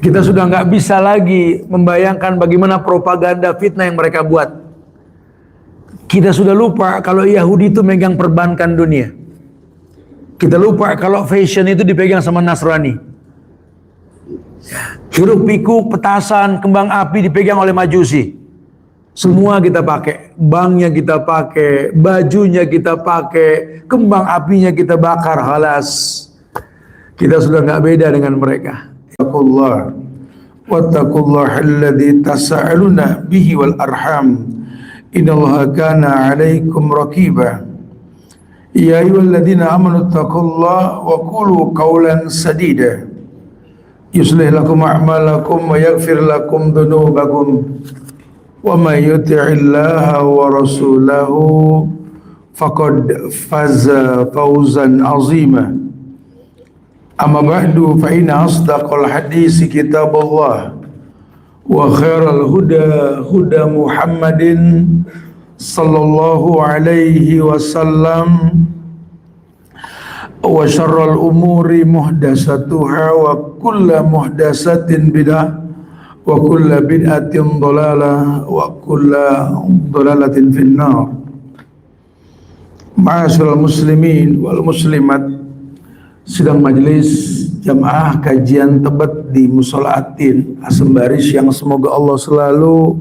Kita sudah nggak bisa lagi membayangkan bagaimana propaganda fitnah yang mereka buat. Kita sudah lupa kalau Yahudi itu megang perbankan dunia. Kita lupa kalau fashion itu dipegang sama Nasrani. Hiruk pikuk, petasan, kembang api dipegang oleh Majusi. Semua kita pakai, banknya kita pakai, bajunya kita pakai, kembang apinya kita bakar, halas. Kita sudah nggak beda dengan mereka. Wattaqullah wattaqullaha alladzi tasaaluna bihi wal arham innallaha kana 'alaikum raqiba. Ya ayyuhalladzina amanu taqullaha wa qulu qawlan sadida yuslih lakum a'malakum wa yaghfir lakum dhunubakum wa may yuti'illaha wa rasulahu faqad faza fawzan 'azima. Amma ba'du fa inna asdaqal hadisi kitabullah wa khairal huda huda Muhammadin sallallahu alaihi wasallam wa syarrul umuri muhdatsatuha wa kullu muhdatsatin bid'ah wa kullu bid'atin dhalalah wa kullu dhalalatin finnar. Ma'asyiral muslimin wal muslimat, sidang majelis jamaah kajian Tebet di Mushola Atin Asembaris yang semoga Allah selalu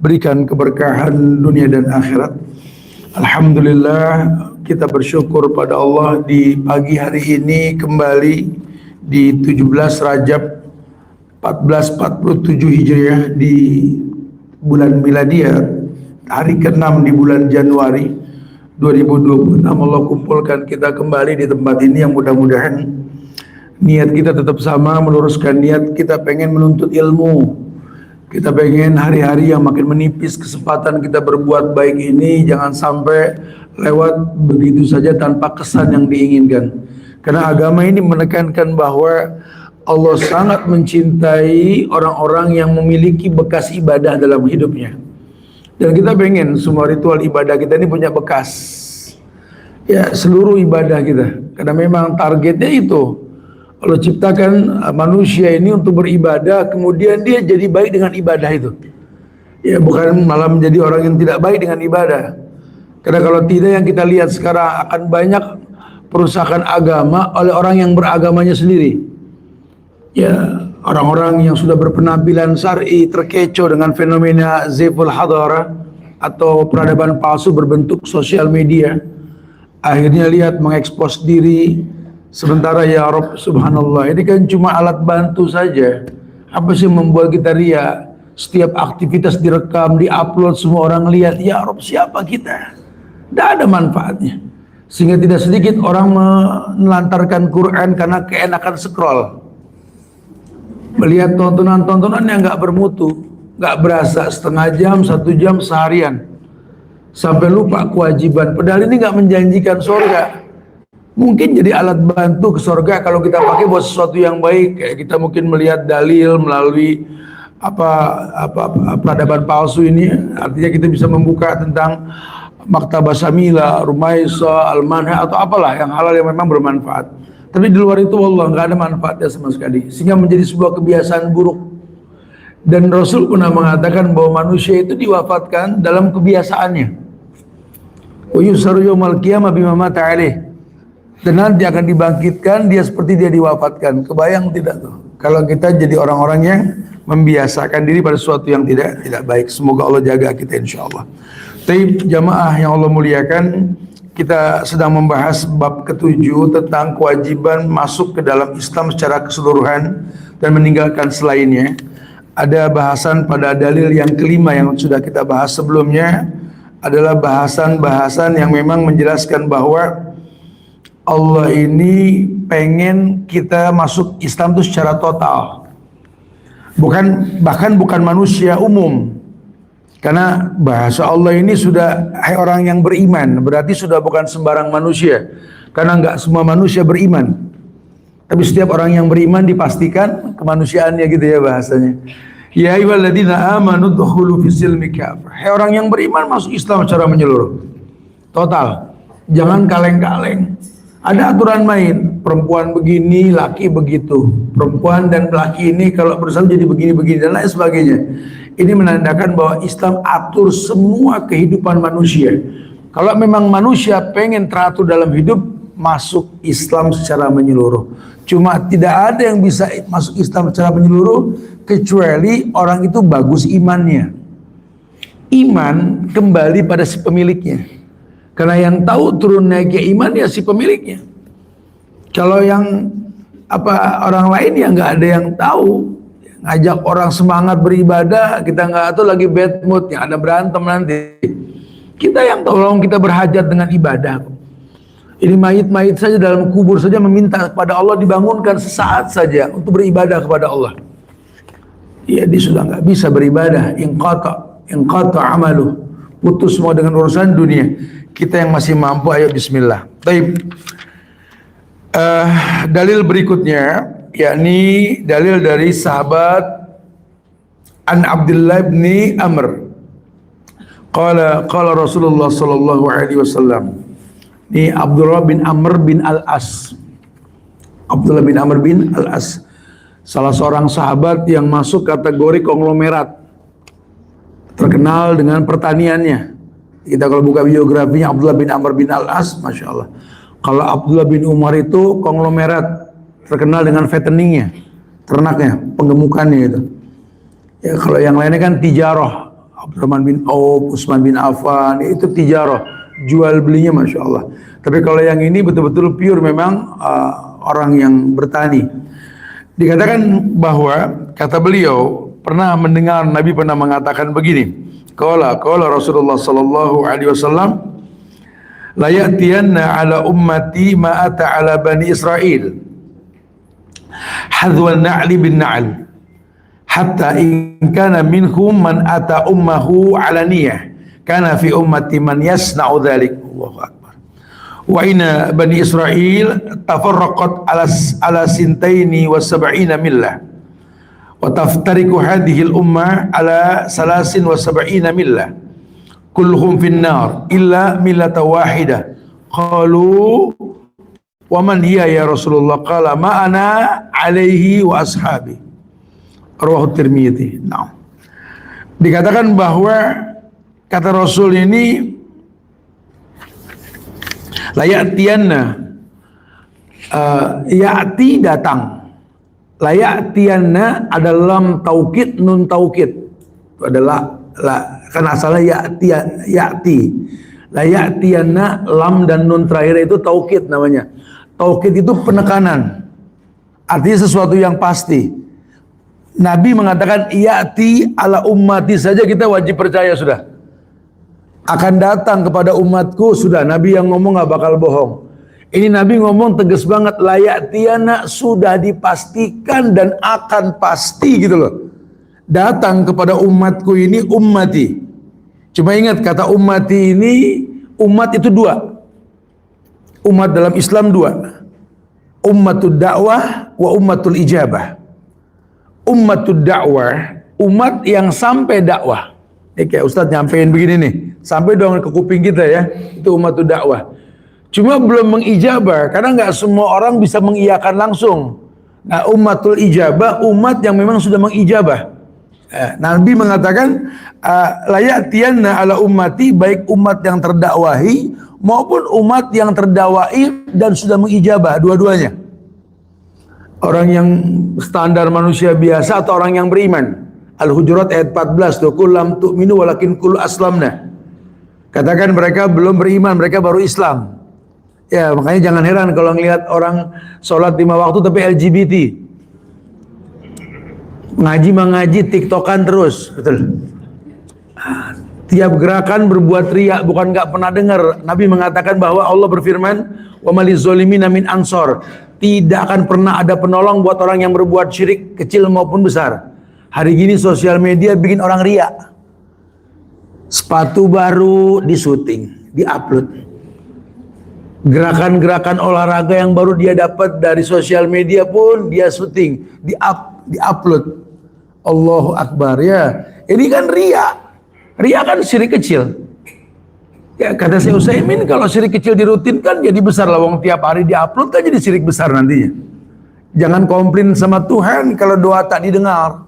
berikan keberkahan dunia dan akhirat. Alhamdulillah, kita bersyukur pada Allah di pagi hari ini kembali di 17 Rajab 1447 Hijriah di bulan Miladiyah, hari ke-6 di bulan Januari 2026. Allah kumpulkan kita kembali di tempat ini yang mudah-mudahan niat kita tetap sama, meluruskan niat kita pengen menuntut ilmu. Kita pengen hari-hari yang makin menipis kesempatan kita berbuat baik ini jangan sampai lewat begitu saja tanpa kesan yang diinginkan. Karena agama ini menekankan bahwa Allah sangat mencintai orang-orang yang memiliki bekas ibadah dalam hidupnya. Dan kita pengen semua ritual ibadah kita ini punya bekas. Ya, seluruh ibadah kita. Karena memang targetnya itu. Allah ciptakan manusia ini untuk beribadah, kemudian dia jadi baik dengan ibadah itu. Ya, bukan malah menjadi orang yang tidak baik dengan ibadah. Karena kalau tidak, yang kita lihat sekarang akan banyak perusakan agama oleh orang yang beragamanya sendiri. Ya, orang-orang yang sudah berpenampilan syar'i terkecoh dengan fenomena zaiful hadara atau peradaban palsu berbentuk sosial media, akhirnya lihat mengekspos diri, sementara ya Rabb subhanallah ini kan cuma alat bantu saja. Apa sih membuat kita ria? Setiap aktivitas direkam, diupload, semua orang lihat. Ya Rabb, siapa kita? Tidak ada manfaatnya. Sehingga tidak sedikit orang menelantarkan Quran karena keenakan scroll, melihat tontonan-tontonan yang nggak bermutu, nggak berasa, setengah jam, 1 jam, seharian, sampai lupa kewajiban. Padahal ini nggak menjanjikan surga. Mungkin jadi alat bantu ke surga kalau kita pakai buat sesuatu yang baik. Kayak kita mungkin melihat dalil melalui peradaban palsu ini, artinya kita bisa membuka tentang Maktabah Samila, Rumaisa, Al-Manha atau apalah yang halal yang memang bermanfaat. Tapi di luar itu wallah nggak ada manfaatnya sama sekali, sehingga menjadi sebuah kebiasaan buruk. Dan Rasul pernah mengatakan bahwa manusia itu diwafatkan dalam kebiasaannya. Wa yusaru yaumal qiyamah bima mata alaih. Dan nanti akan dibangkitkan dia seperti dia diwafatkan. Kebayang tidak tuh? Kalau kita jadi orang-orang yang membiasakan diri pada sesuatu yang tidak baik. Semoga Allah jaga kita insyaallah. Taib jamaah yang Allah muliakan, kita sedang membahas bab ke-7 tentang kewajiban masuk ke dalam Islam secara keseluruhan dan meninggalkan selainnya. Ada bahasan pada dalil yang kelima yang sudah kita bahas sebelumnya, adalah bahasan-bahasan yang memang menjelaskan bahwa Allah ini pengen kita masuk Islam itu secara total. Bahkan bukan manusia umum. Karena bahasa Allah ini sudah, hai orang yang beriman, berarti sudah bukan sembarang manusia. Karena enggak semua manusia beriman. Tapi setiap orang yang beriman dipastikan kemanusiaannya gitu ya bahasanya. Ya ayyuhalladzina amanu dkhulu fis-silmi kafah. Hai orang yang beriman masuk Islam secara menyeluruh. Total. Jangan kaleng-kaleng. Ada aturan main, perempuan begini, laki begitu. Perempuan dan laki ini kalau bersama jadi begini-begini dan lain sebagainya. Ini menandakan bahwa Islam atur semua kehidupan manusia. Kalau memang manusia pengen teratur dalam hidup, masuk Islam secara menyeluruh. Cuma tidak ada yang bisa masuk Islam secara menyeluruh kecuali orang itu bagus imannya. Iman kembali pada si pemiliknya. Karena yang tahu turun naiknya iman ya si pemiliknya. Kalau yang orang lain ya nggak ada yang tahu. Ngajak orang semangat beribadah, kita nggak tahu lagi bad mood, yang ada berantem nanti. Kita yang tolong kita berhajat dengan ibadah. Ini mayit-mayit saja dalam kubur saja meminta kepada Allah dibangunkan sesaat saja untuk beribadah kepada Allah. Ya dia sudah nggak bisa beribadah. Inqata amaluh. Putus semua dengan urusan dunia. Kita yang masih mampu, ayo bismillah. Baik. Dalil berikutnya, yakni dalil dari sahabat An Abdullah bin Amr. Qala Rasulullah sallallahu alaihi wasallam. Ini Abdullah bin Amr bin Al-As. Abdullah bin Amr bin Al-As. Salah seorang sahabat yang masuk kategori konglomerat. Terkenal dengan pertaniannya. Kita kalau buka biografinya Abdullah bin Amr bin Al-As, Masya Allah. Kalau Abdullah bin Umar itu konglomerat, terkenal dengan fatteningnya, ternaknya, penggemukannya itu. Ya, kalau yang lainnya kan tijarah, Abdurrahman bin Auf, Utsman bin Affan, itu tijarah, jual belinya Masya Allah. Tapi kalau yang ini betul-betul pure memang orang yang bertani. Dikatakan bahwa, kata beliau, pernah mendengar Nabi pernah mengatakan begini. Qala Rasulullah sallallahu alaihi wasallam, la ya'tiyanna ala ummati ma ata ala bani Israil hadwa an-na'li bin na'l hatta in kana minhum man ata ummahu alaniyah kana fi ummati man yasna'u dhalik. Allahu akbar. Wa inna bani Israil tafarraqat ala sintaini wa sab'ina millah wa taftariku hadhihi al-ummah ala 73 millah kulluhum fin nar illa millata wahidah. Qalu wa man hiya ya Rasulullah? Qala ma ana alaihi wa ashabi. Rawahu Tirmidzi. Nah, dikatakan bahwa kata Rasul ini la ya'tiyanna, ya'ti datang. Laya'tiyanna ada lam taukid, nun taukid. Itu adalah kan asalnya ya'ti. Laya'tiyanna, lam dan nun terakhir itu taukid namanya. Taukid itu penekanan. Artinya sesuatu yang pasti. Nabi mengatakan ya'ti ala ummati saja kita wajib percaya sudah. Akan datang kepada umatku sudah. Nabi yang ngomong gak bakal bohong. Ini Nabi ngomong tegas banget, layak tiana sudah dipastikan dan akan pasti gitu loh. Datang kepada umatku ini ummati. Cuma ingat kata ummati ini, umat itu dua. Umat dalam Islam dua. Ummatud dakwah wa ummatul ijabah. Ummatud dakwah, umat yang sampai dakwah. Ini kayak Ustadz nyampein begini nih, sampai dong ke kuping kita ya, itu ummatud dakwah. Cuma belum mengijabah, karena nggak semua orang bisa mengiyakan langsung. Nah, ummatul ijabah, umat yang memang sudah mengijabah. Nabi mengatakan, layatiyanna ala ummati, baik umat yang terdakwahi maupun umat yang terdakwahi dan sudah mengijabah, dua-duanya. Orang yang standar manusia biasa atau orang yang beriman. Al-Hujurat ayat 14, tuh kullam tu'minu walakin kul aslamna. Katakan mereka belum beriman, mereka baru Islam. Ya, makanya jangan heran kalau ngelihat orang sholat 5 waktu tapi LGBT. Ngaji, tiktokan terus. Betul. Tiap gerakan berbuat riak, bukan nggak pernah dengar. Nabi mengatakan bahwa Allah berfirman, wa maliz zolimina min ansor. Tidak akan pernah ada penolong buat orang yang berbuat syirik, kecil maupun besar. Hari gini sosial media bikin orang riak. Sepatu baru di syuting, di upload. Gerakan-gerakan olahraga yang baru dia dapat dari sosial media pun dia syuting, di upload. Allahu Akbar ya. Ini kan ria. Ria kan syirik kecil. Ya, kata Syekh Utsaimin, kalau syirik kecil dirutinkan jadi besar lah. Wong tiap hari diupload kan jadi syirik besar nantinya. Jangan komplain sama Tuhan kalau doa tak didengar.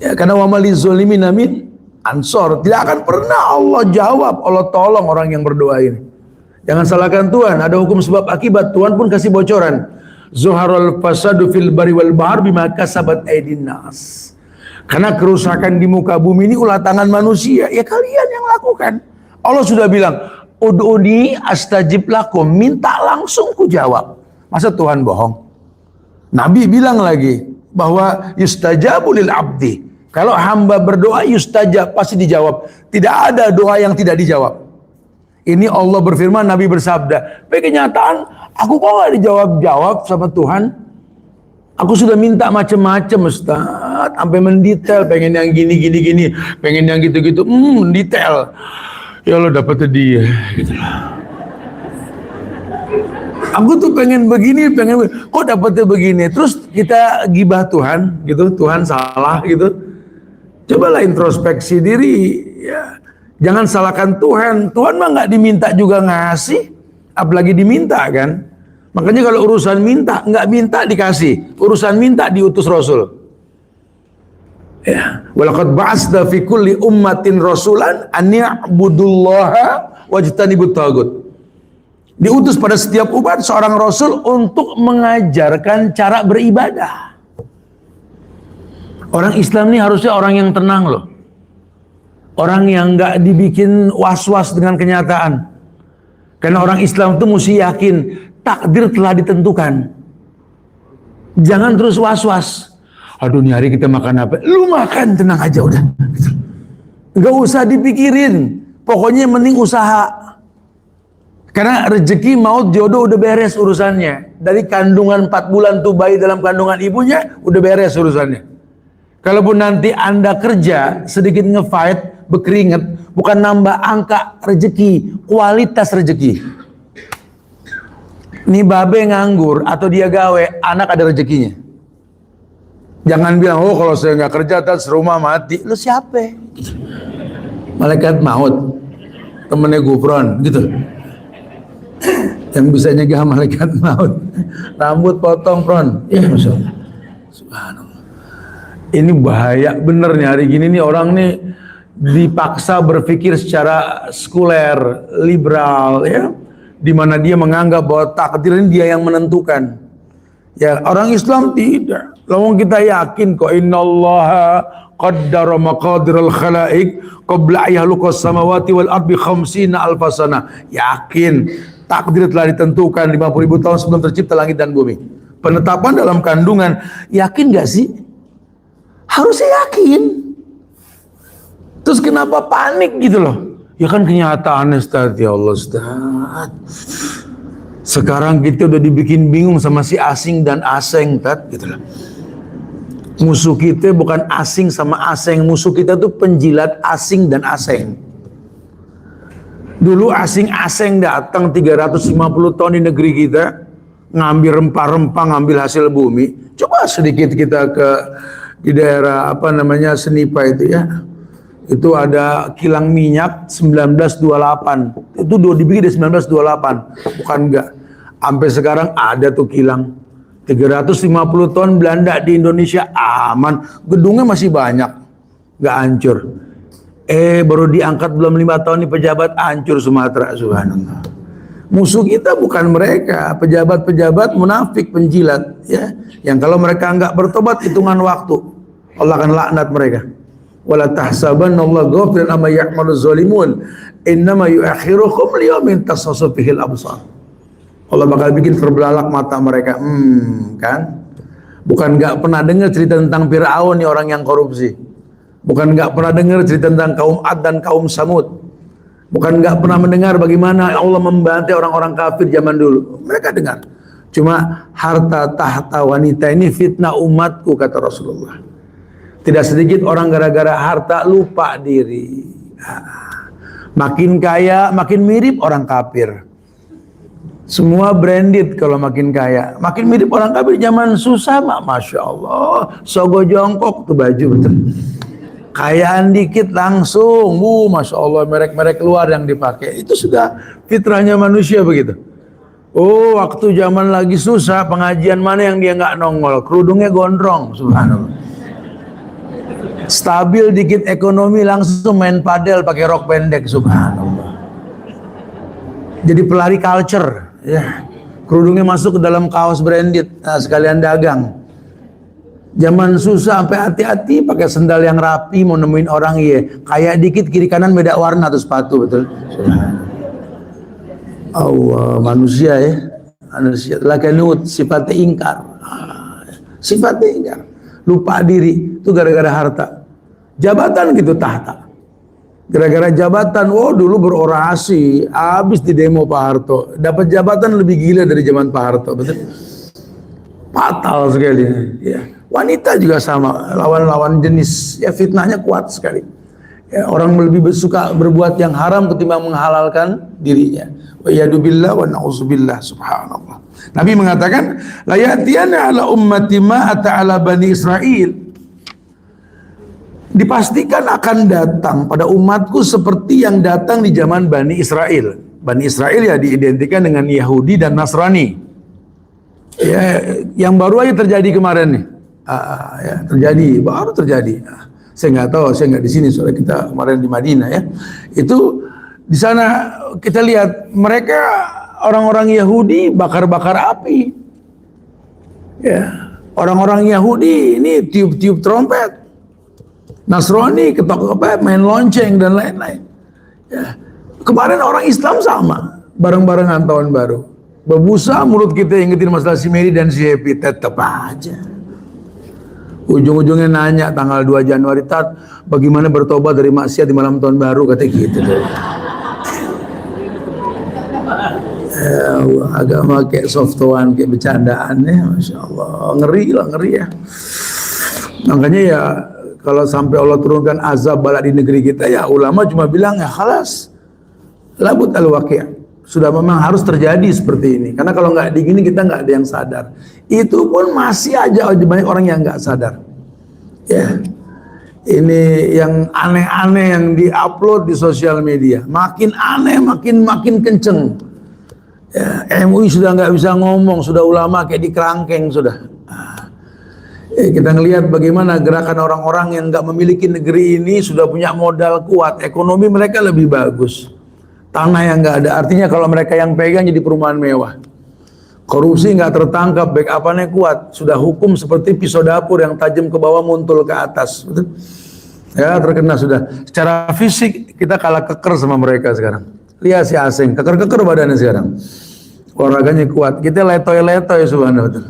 Ya, karena wa mali zolimin amin ansor. Tidak akan pernah Allah jawab, Allah tolong orang yang berdoa ini. Jangan salahkan Tuhan, ada hukum sebab akibat. Tuhan pun kasih bocoran. Zuharul fasadu fil bari wal bahr bima kasabat aydin nas. Karena kerusakan di muka bumi ini ulah tangan manusia. Ya kalian yang lakukan. Allah sudah bilang, ud'uni astajib lakum, minta langsung ku jawab. Masa Tuhan bohong? Nabi bilang lagi bahwa yustajabu lil abdi. Kalau hamba berdoa yustajab, pasti dijawab. Tidak ada doa yang tidak dijawab. Ini Allah berfirman, Nabi bersabda, "Tapi kenyataan aku kok gak dijawab-jawab sama Tuhan? Aku sudah minta macam-macam Ustaz, sampai mendetail, pengen yang gini, pengen yang gitu-gitu, mendetail. Ya Allah dapetnya dia, gitu lah. Aku tuh pengen begini, kok dapetnya begini. Terus kita gibah Tuhan, gitu, Tuhan salah, gitu. Cobalah introspeksi diri, ya. Jangan salahkan Tuhan. Tuhan mah nggak diminta juga ngasih, apalagi diminta kan. Makanya kalau urusan minta, nggak minta dikasih. Urusan minta diutus Rasul. Ya, walaqad ba'atsna fi kulli ummatin rasulan an ya'budullaha wajtanibut tagut. Diutus pada setiap umat seorang rasul untuk mengajarkan cara beribadah. Orang Islam ini harusnya orang yang tenang loh. Orang yang nggak dibikin was-was dengan kenyataan. Karena orang Islam itu mesti yakin takdir telah ditentukan. Jangan terus was-was. Aduh, ini hari kita makan apa? Lu makan, tenang aja udah. Nggak usah dipikirin. Pokoknya yang penting usaha. Karena rezeki, maut, jodoh udah beres urusannya. Dari kandungan 4 bulan tuh bayi dalam kandungan ibunya udah beres urusannya. Kalaupun nanti Anda kerja sedikit ngefight, berkeringat, bukan nambah angka rezeki, kualitas rezeki. Nih babe nganggur atau dia gawe, anak ada rezekinya. Jangan bilang, oh kalau saya nggak kerja, tas rumah mati. Lu siapa? Malaikat maut, temennya Gufron, gitu. Yang bisa nyegah malaikat maut. Rambut potong, Pron. Ya, Masya Allah. Subhanallah. Ini bahaya bener nih hari gini nih orang nih dipaksa berpikir secara sekuler, liberal, ya. Di mana dia menganggap bahwa takdir ini dia yang menentukan. Ya, orang Islam tidak. Lalu kita yakin kok innallaha qaddara maqadiral khalaiq qabla yahluqas samawati wal ardi 50 alfasana. Yakin takdir telah ditentukan 50.000 tahun sebelum tercipta langit dan bumi. Penetapan dalam kandungan, yakin gak sih? Harusnya yakin. Terus kenapa panik gitu loh? Ya kan kenyataannya Ustaz, ya Allah Ustaz. Sekarang kita udah dibikin bingung sama si asing dan aseng, Tat, gitu loh. Musuh kita bukan asing sama aseng, musuh kita tuh penjilat asing dan aseng. Dulu asing-aseng datang 350 tahun di negeri kita, ngambil rempah-rempah, ngambil hasil bumi. Coba sedikit kita di daerah apa namanya Senipa itu ya. Itu ada kilang minyak 1928. Itu dibikin di 1928, bukan enggak. Sampai sekarang ada tuh kilang 350 ton Belanda di Indonesia aman, gedungnya masih banyak, nggak hancur. Baru diangkat belum 5 tahun di pejabat hancur Sumatera, subhanallah. Musuh kita bukan mereka, pejabat-pejabat munafik penjilat, ya, yang kalau mereka nggak bertobat hitungan waktu Allah akan laknat mereka. Wala tahsabanna Allah ghafiran amma ya'malu zalimun, innama yu'akhiruhum liyaumin tashkhasu fihi al-absar. Allah bakal bikin terbelalak mata mereka. Kan? Bukan nggak pernah dengar cerita tentang Fir'aun nih orang yang korupsi. Bukan nggak pernah dengar cerita tentang kaum Ad dan kaum Samud. Bukan nggak pernah mendengar bagaimana Allah membantai orang-orang kafir zaman dulu. Mereka dengar. Cuma harta tahta wanita ini fitnah umatku, kata Rasulullah. Tidak sedikit orang gara-gara harta lupa diri. Makin kaya, makin mirip orang kafir. Semua branded kalau makin kaya. Makin mirip orang kafir. Zaman susah, Masya Allah. Sogo jongkok tuh baju betul. kayaan dikit langsung, masya Allah merek-merek luar yang dipakai. Itu sudah fitrahnya manusia begitu. Oh, waktu zaman lagi susah, pengajian mana yang dia nggak nongol, kerudungnya gondrong, subhanallah. Stabil dikit ekonomi langsung main padel pakai rok pendek, subhanallah. Jadi pelari culture, ya. Kerudungnya masuk ke dalam kaos branded, nah, sekalian dagang. Zaman susah sampai hati-hati pakai sendal yang rapi mau nemuin orang, iya. Kayak dikit kiri kanan beda warna tuh sepatu, betul. Allah, manusia ya, manusia telah kanut, sifatnya ingkar, sifatnya ingkar, lupa diri, itu gara-gara harta, jabatan gitu, tahta, gara-gara jabatan. Oh, dulu berorasi, habis di demo Pak Harto, dapat jabatan lebih gila dari zaman Pak Harto, betul, fatal sekali ya. Wanita juga sama, lawan-lawan jenis, ya fitnahnya kuat sekali. Ya, orang lebih suka berbuat yang haram ketimbang menghalalkan dirinya. Wa yadubillah wa na'udzubillah, subhanallah. Nabi mengatakan, la ya'tiyana ala ummati ma ata ala bani Israel. Dipastikan akan datang pada umatku seperti yang datang di zaman Bani Israel. Bani Israel ya diidentikan dengan Yahudi dan Nasrani. Ya, yang baru aja terjadi kemarin nih. Ya, baru terjadi. Saya nggak tahu, saya nggak di sini soalnya kita kemarin di Madinah ya. Itu di sana kita lihat mereka orang-orang Yahudi bakar-bakar api. Ya, orang-orang Yahudi ini tiup-tiup trompet. Nasrani ketok-ketok main lonceng dan lain-lain. Ya. Kemarin orang Islam sama, bareng-barengan tahun baru. Berbusa mulut kita ingetin masalah si Mary dan si Happy, tetap aja. Ujung-ujungnya nanya tanggal 2 Januari, bagaimana bertobat dari maksiat di malam tahun baru, kata gitu. Agama kayak softoan, kayak bercandaan ya, masya Allah, ngeri ya. Makanya ya kalau sampai Allah turunkan azab bala di negeri kita, ya ulama cuma bilang ya khalas, labut al-waqi'. Sudah memang harus terjadi seperti ini. Karena kalau nggak digini kita nggak ada yang sadar. Itu pun masih aja banyak orang yang nggak sadar. Ya, ini yang aneh-aneh yang diupload di sosial media. Makin aneh, makin kenceng. Ya, MUI sudah nggak bisa ngomong, sudah ulama kayak di kerangkeng sudah. Kita ngelihat bagaimana gerakan orang-orang yang nggak memiliki negeri ini sudah punya modal kuat, ekonomi mereka lebih bagus. Tanah yang nggak ada, artinya kalau mereka yang pegang jadi perumahan mewah. Korupsi nggak tertangkap, backup-nya kuat. Sudah hukum seperti pisau dapur yang tajam ke bawah, muntul ke atas. Betul? Ya, terkena sudah. Secara fisik kita kalah keker sama mereka sekarang. Lihat si Asing, keker-keker badannya sekarang. Olahraganya kuat. Kita letoy-letoy subhanallah. Betul.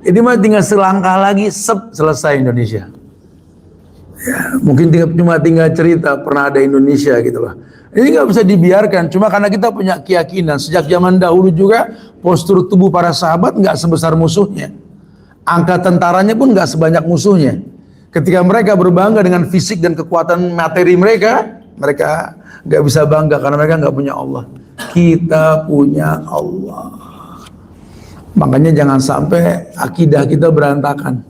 Ini mah tinggal selangkah lagi, selesai Indonesia. Ya, mungkin cuma tinggal cerita pernah ada Indonesia gitu loh. Ini nggak bisa dibiarkan, cuma karena kita punya keyakinan sejak zaman dahulu juga postur tubuh para sahabat nggak sebesar musuhnya, angka tentaranya pun nggak sebanyak musuhnya. Ketika mereka berbangga dengan fisik dan kekuatan materi mereka, mereka nggak bisa bangga karena mereka nggak punya Allah. Kita punya Allah. Makanya jangan sampai akidah kita berantakan.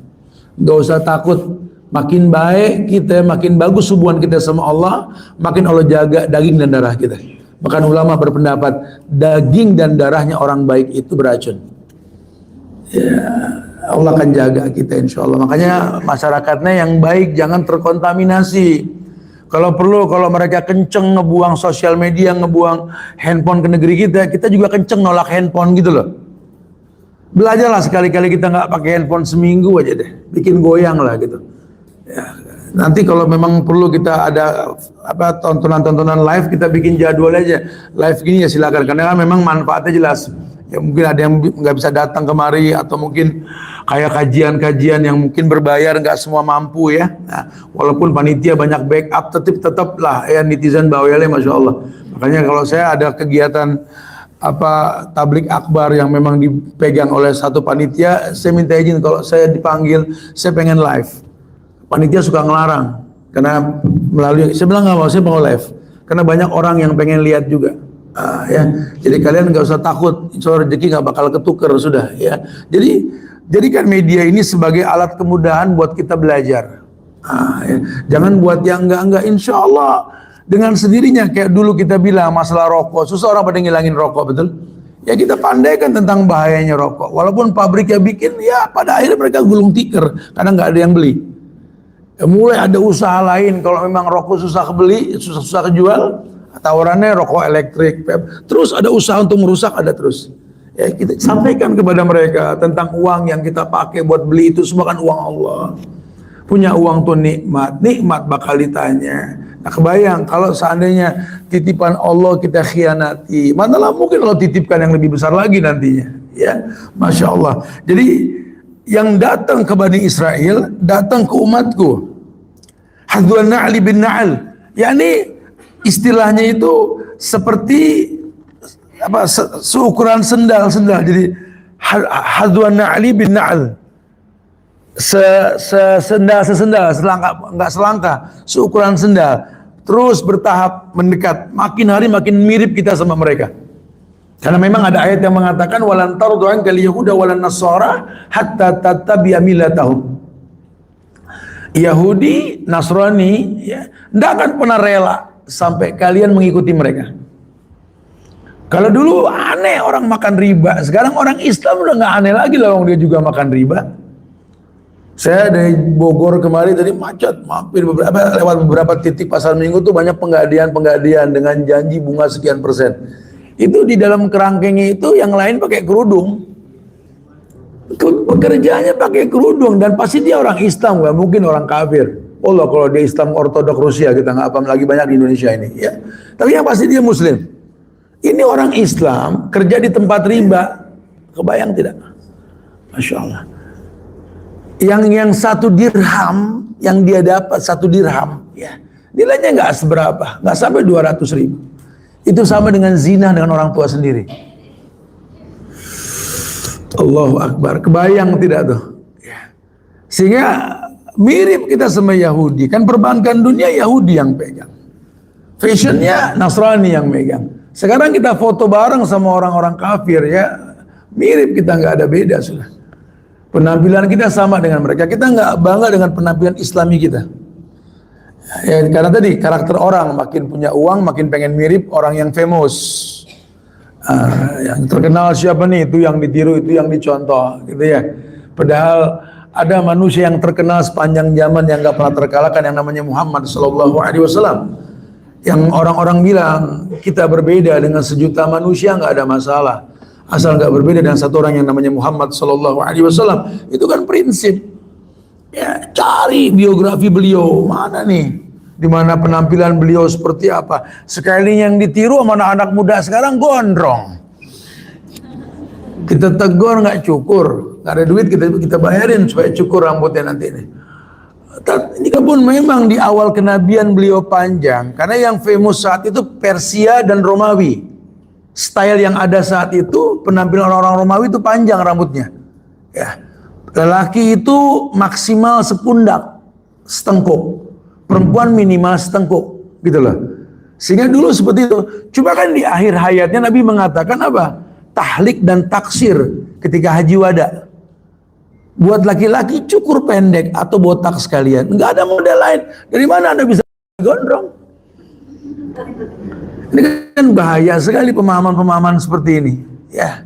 Nggak usah takut. Makin baik kita, makin bagus hubungan kita sama Allah, makin Allah jaga daging dan darah kita. Bahkan ulama berpendapat daging dan darahnya orang baik itu beracun. Ya, Allah akan jaga kita insya Allah. Makanya masyarakatnya yang baik jangan terkontaminasi. Kalau perlu, kalau mereka kenceng ngebuang sosial media, ngebuang handphone ke negeri kita, kita juga kenceng nolak handphone gitu loh. Belajarlah sekali-kali kita nggak pakai handphone seminggu aja deh, bikin goyang lah gitu. Ya, nanti kalau memang perlu kita ada tontonan-tontonan live, kita bikin jadwal aja live gini ya silakan, karena kan memang manfaatnya jelas. Ya mungkin ada yang nggak bisa datang kemari atau mungkin kayak kajian-kajian yang mungkin berbayar nggak semua mampu ya. Nah, walaupun panitia banyak backup, tetaplah ya netizen bawelnya masya Allah. Makanya kalau saya ada kegiatan tablik akbar yang memang dipegang oleh satu panitia, saya minta izin kalau saya dipanggil, saya pengen live. Panitia suka ngelarang karena melalui, saya bilang nggak mau, saya mau live karena banyak orang yang pengen lihat juga. Ya, jadi kalian nggak usah takut, soal rezeki nggak bakal ketuker sudah ya. Jadi jadikan media ini sebagai alat kemudahan buat kita belajar. Ya. Jangan buat yang enggak. Insya Allah dengan sendirinya, kayak dulu kita bilang masalah rokok, susah orang pada ngilangin rokok, betul? Ya kita pandaikan tentang bahayanya rokok. Walaupun pabriknya bikin, ya pada akhirnya mereka gulung tikar karena nggak ada yang beli. Ya, mulai ada usaha lain, kalau memang rokok susah kebeli, susah kejual, tawarannya rokok elektrik. Terus ada usaha untuk merusak, ada terus. Ya, kita sampaikan kepada mereka tentang uang yang kita pakai buat beli itu semua kan uang Allah. Punya uang tuh nikmat bakal ditanya. Nah kebayang kalau seandainya titipan Allah kita khianati, manalah mungkin Allah titipkan yang lebih besar lagi nantinya. Ya, Masya Allah. Jadi yang datang ke Bani Israel, datang ke umatku. Hadwan na'li bin na'al. Yani istilahnya itu seperti apa, seukuran sendal-sendal. Jadi hadwan na'li bin na'al. Sesendal, nggak selangkah, seukuran sendal, terus bertahap mendekat, makin hari makin mirip kita sama mereka. Karena memang ada ayat yang mengatakan walan tardu ankal yahuda walan nasara hatta tattabi'a millatahum. Yahudi, Nasrani, ya, tidak akan pernah rela sampai kalian mengikuti mereka. Kalau dulu aneh orang makan riba, sekarang orang Islam udah nggak aneh lagi lah, dia juga makan riba. Saya dari Bogor kemarin tadi macet, mampir lewat beberapa titik pasar Minggu tuh banyak penggadian dengan janji bunga sekian persen. Itu di dalam kerangkengnya itu yang lain pakai kerudung. Pekerjaannya pakai kerudung dan pasti dia orang Islam, nggak mungkin orang kafir. Allah kalau dia Islam ortodok Rusia kita nggak apa lagi banyak di Indonesia ini. Ya. Tapi yang pasti dia Muslim. Ini orang Islam kerja di tempat riba, kebayang tidak? Masya Allah. Yang 1 dirham yang dia dapat 1 dirham, ya nilainya nggak seberapa, nggak sampai 200.000. Itu sama dengan zina dengan orang tua sendiri. Allahu Akbar, kebayang tidak tuh? Ya. Sehingga mirip kita sama Yahudi, kan perbankan dunia Yahudi yang pegang, fashionnya Nasrani yang megang. Sekarang kita foto bareng sama orang-orang kafir, ya mirip, kita nggak ada beda sudah. Penampilan kita sama dengan mereka. Kita nggak bangga dengan penampilan Islami kita. Ya, karena tadi karakter orang makin punya uang, makin pengen mirip orang yang famous. Yang terkenal siapa nih? Itu yang ditiru, itu yang dicontoh, gitu ya. Padahal ada manusia yang terkenal sepanjang zaman yang nggak pernah terkalahkan yang namanya Muhammad Sallallahu Alaihi Wasallam. Yang orang-orang bilang kita berbeda dengan sejuta manusia nggak ada masalah. Asal nggak berbeda dengan satu orang yang namanya Muhammad Sallallahu Alaihi Wasallam. Itu kan prinsip. Ya, cari biografi beliau mana nih, di mana penampilan beliau seperti apa. Sekali yang ditiru sama anak-anak muda sekarang gondrong. Kita tegur nggak cukur, nggak ada duit kita bayarin supaya cukur rambutnya nanti ini. Ini pun memang di awal kenabian beliau panjang, karena yang famous saat itu Persia dan Romawi. Style yang ada saat itu, penampilan orang-orang Romawi itu panjang rambutnya. Ya. Lelaki itu maksimal sepundak, setengkuk. Perempuan minimal setengkuk, gitu loh. Sehingga dulu seperti itu. Coba kan di akhir hayatnya Nabi mengatakan apa? Tahlik dan taksir ketika haji wada. Buat laki-laki cukur pendek atau botak sekalian. Enggak ada model lain. Dari mana Anda bisa gondrong? Ini kan bahaya sekali pemahaman-pemahaman seperti ini. Ya.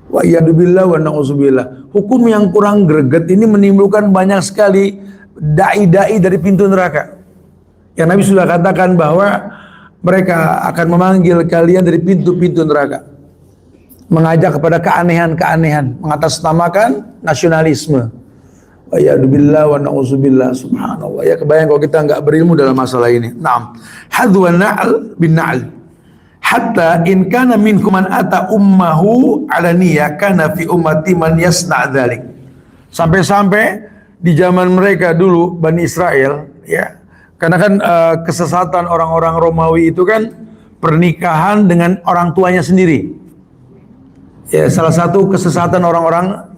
Wa iyyadubillah wa na'udzubillah. Hukum yang kurang greget ini menimbulkan banyak sekali dai-dai dari pintu neraka. Yang Nabi sudah katakan bahwa mereka akan memanggil kalian dari pintu-pintu neraka. Mengajak kepada keanehan-keanehan, mengatasnamakan nasionalisme. Wa iyyadubillah wa na'udzubillah, subhanallah. Ya kebayang kalau kita nggak berilmu dalam masalah ini. Naam. Hadwan na'al bin na'al. Hatta in kana minkum man ata ummahu alaniya kana fi ummati man yasna' dzalik. Sampai-sampai di zaman mereka dulu Bani Israel, ya. Karena kan kesesatan orang-orang Romawi itu kan pernikahan dengan orang tuanya sendiri. Ya, salah satu kesesatan orang-orang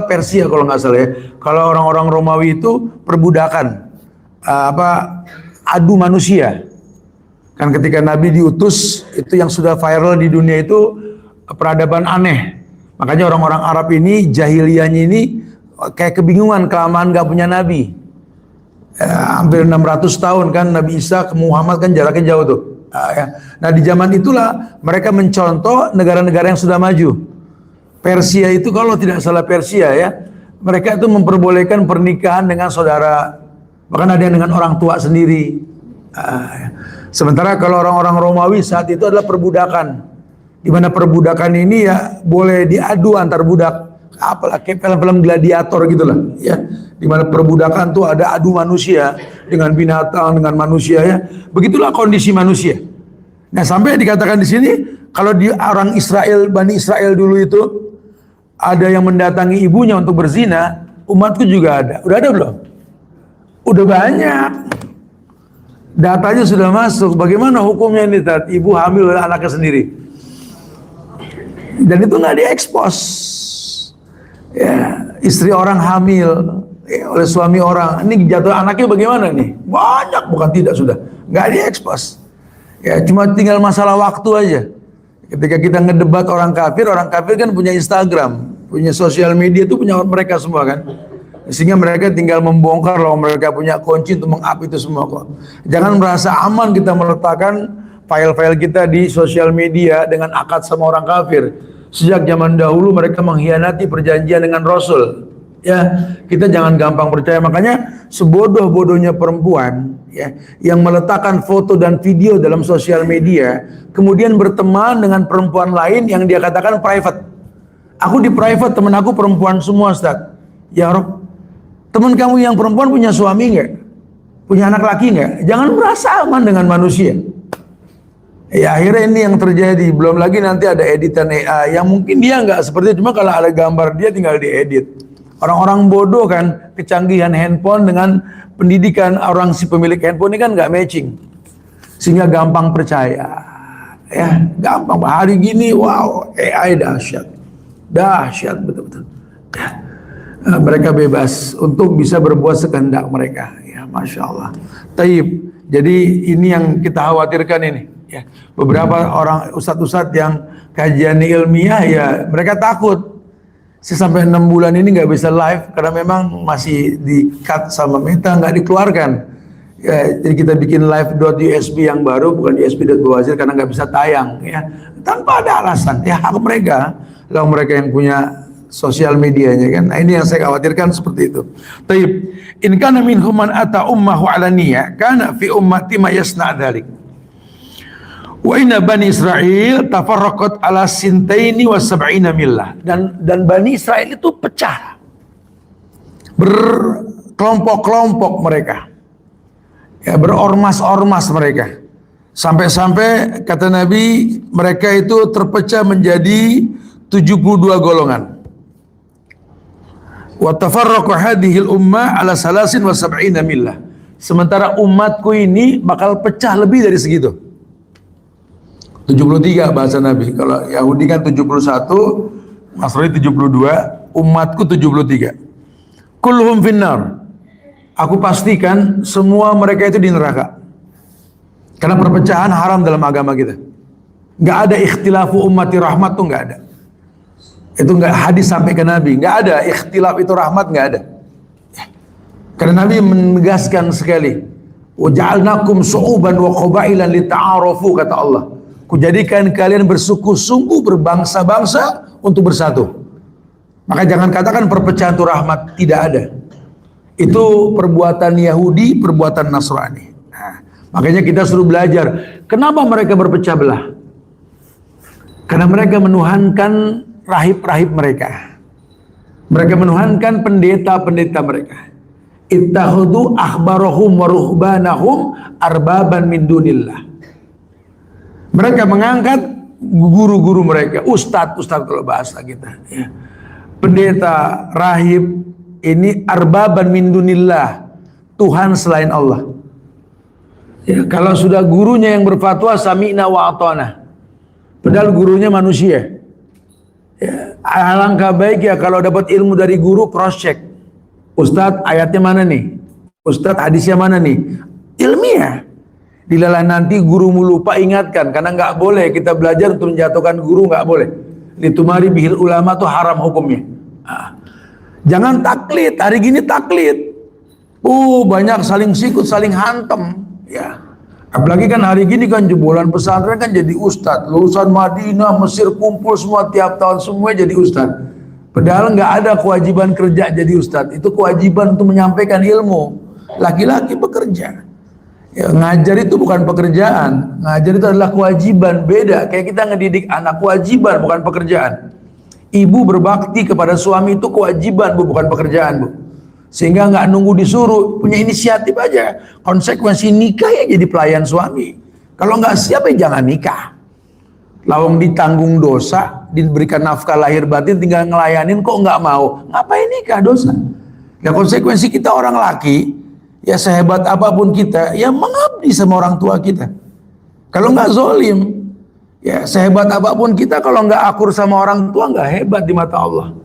Persia kalau nggak salah ya. Kalau orang-orang Romawi itu perbudakan, adu manusia. Kan ketika Nabi diutus, itu yang sudah viral di dunia itu peradaban aneh. Makanya orang-orang Arab ini, jahiliyahnya ini kayak kebingungan kelamaan gak punya Nabi. Hampir 600 tahun kan Nabi Isa ke Muhammad kan jaraknya jauh tuh. Nah di zaman itulah mereka mencontoh negara-negara yang sudah maju. Persia itu kalau tidak salah Persia ya, mereka itu memperbolehkan pernikahan dengan saudara, bahkan ada yang dengan orang tua sendiri. Sementara kalau orang-orang Romawi saat itu adalah perbudakan, di mana perbudakan ini ya boleh diadu antar budak, apalah kayak film-film gladiator gitulah ya, di mana perbudakan tuh ada adu manusia dengan binatang dengan manusia ya, begitulah kondisi manusia. Nah sampai dikatakan di sini kalau di orang Israel, Bani Israel dulu itu ada yang mendatangi ibunya untuk berzina, umatku juga ada. Udah ada belum? Udah banyak. Datanya sudah masuk. Bagaimana hukumnya ini? Ibu hamil oleh anaknya sendiri. Dan itu nggak diekspos. Ya, istri orang hamil ya, oleh suami orang. Ini jatuh anaknya bagaimana nih? Banyak, bukan tidak sudah. Nggak diekspos. Ya, cuma tinggal masalah waktu aja. Ketika kita ngedebat orang kafir kan punya Instagram, punya sosial media, itu punya mereka semua kan. Sehingga mereka tinggal membongkar loh, mereka punya kunci untuk meng-up itu semua kok. Jangan merasa aman kita meletakkan file-file kita di sosial media dengan akad sama orang kafir. Sejak zaman dahulu mereka mengkhianati perjanjian dengan Rasul. Ya, kita jangan gampang percaya. Makanya sebodoh-bodohnya perempuan ya, yang meletakkan foto dan video dalam sosial media, kemudian berteman dengan perempuan lain yang dia katakan private. Aku di private, temen aku perempuan semua, Ustaz. Ya Rob, teman kamu yang perempuan punya suami nggak? Punya anak laki nggak? Jangan merasa aman dengan manusia. Ya akhirnya ini yang terjadi. Belum lagi nanti ada editan AI yang mungkin dia nggak seperti itu, cuma kalau ada gambar dia tinggal diedit. Orang-orang bodoh kan, kecanggihan handphone dengan pendidikan orang si pemilik handphone ini kan nggak matching, sehingga gampang percaya. Ya, gampang. Hari gini, wow, AI dahsyat betul-betul. Ya. Mereka bebas untuk bisa berbuat sekehendak mereka. Ya, masya Allah. Taib. Jadi ini yang kita khawatirkan ini. Ya, beberapa orang ustadz-ustadz yang kajian ilmiah ya mereka takut. Sampai 6 bulan ini nggak bisa live karena memang masih di cut sama Meta, nggak dikeluarkan. Ya, jadi kita bikin live.usb yang baru, bukan usb.bawazir karena nggak bisa tayang ya, tanpa ada alasan. Ya hak mereka, kalau mereka yang punya sosial medianya kan. Nah, ini yang saya khawatirkan seperti itu. Taib. In kana minhum man ata ummahu alaniyah kana fi ummati ma yasna' dzalik. Wa inna Bani Israel tafarraqat ala sintaini wa sab'ina millah. Dan Bani Israel itu pecah, berkelompok-kelompok mereka ya, berormas-ormas mereka, sampai-sampai kata Nabi mereka itu terpecah menjadi 72 golongan. Wa tafarraqa hadhil ummah ala salasin wa sab'ina millah. Sementara umatku ini bakal pecah lebih dari segitu. 73 bahasa Nabi. Kalau Yahudi kan 71, Nasrani 72, umatku 73. Kulluhum finnar. Aku pastikan semua mereka itu di neraka. Karena perpecahan haram dalam agama kita. Enggak ada ikhtilafu ummati rahmat tuh enggak ada. Itu enggak hadis sampai ke Nabi, enggak ada ikhtilaf itu rahmat, enggak ada. Karena Nabi menegaskan sekali, wa ja'alnakum syu'uban wa qabailan lita'arafu, kata Allah. Kujadikan kalian bersuku sungguh berbangsa-bangsa untuk bersatu. Maka jangan katakan perpecahan itu rahmat, tidak ada. Itu perbuatan Yahudi, perbuatan Nasrani. Nah, makanya kita suruh belajar. Kenapa mereka berpecah belah? Karena mereka menuhankan rahib-rahib mereka. Mereka menuhankan pendeta-pendeta mereka. Ittakhadhu akhbarahum wa ruhbanahum arbaban min dunillah. Mereka mengangkat guru-guru mereka, ustadz kalau bahasa kita, ya. Pendeta, rahib, ini arbaban min dunillah, Tuhan selain Allah. Ya, kalau sudah gurunya yang berfatwa sami'na wa ata'na, padahal gurunya manusia. Ya, alangkah baik ya kalau dapat ilmu dari guru, cross check. Ustadz ayatnya mana nih? Ustadz hadisnya mana nih? Ilmiah. Dilalah nanti gurumu lupa, ingatkan, karena nggak boleh kita belajar untuk menjatuhkan guru, nggak boleh. Litumari bihil ulama tuh haram hukumnya. Nah, jangan taklid. Hari gini taklid. Banyak saling sikut, saling hantem, ya. Apalagi kan hari gini kan jebolan pesantren kan jadi ustadz, lulusan Madinah, Mesir kumpul semua tiap tahun semua jadi ustadz. Padahal nggak ada kewajiban kerja jadi ustadz, itu kewajiban untuk menyampaikan ilmu. Laki-laki bekerja. Ya, ngajar itu bukan pekerjaan, ngajar itu adalah kewajiban, beda. Kayak kita ngedidik anak, kewajiban bukan pekerjaan. Ibu berbakti kepada suami itu kewajiban, Bu, bukan pekerjaan, Bu. Sehingga nggak nunggu disuruh, punya inisiatif aja. Konsekuensi nikah ya jadi pelayan suami. Kalau nggak siap ya jangan nikah. Lawang ditanggung dosa, diberikan nafkah lahir batin, tinggal ngelayanin kok nggak mau. Ngapain nikah, dosa? Ya konsekuensi kita orang laki, ya sehebat apapun kita, ya mengabdi sama orang tua kita. Kalau nggak zolim, ya sehebat apapun kita, kalau nggak akur sama orang tua, nggak hebat di mata Allah.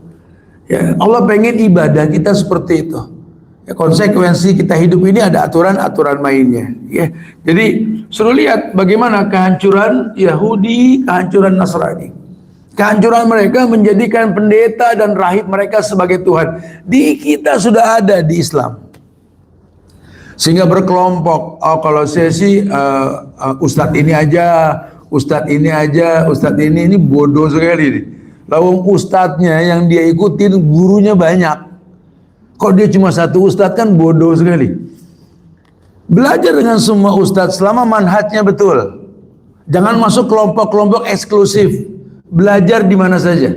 Ya, Allah pengen ibadah kita seperti itu. Ya, konsekuensi kita hidup ini ada aturan-aturan mainnya. Ya, jadi suruh lihat bagaimana kehancuran Yahudi, kehancuran Nasrani. Kehancuran mereka menjadikan pendeta dan rahib mereka sebagai Tuhan. Di kita sudah ada di Islam. Sehingga berkelompok. Kalau saya sih ustadz ini aja, ustadz ini aja, ustadz ini bodoh sekali nih. Lawang ustadznya yang dia ikutin gurunya banyak. Kok dia cuma satu ustadz, kan bodoh sekali. Belajar dengan semua ustadz selama manhajnya betul. Jangan masuk kelompok-kelompok eksklusif. Belajar di mana saja.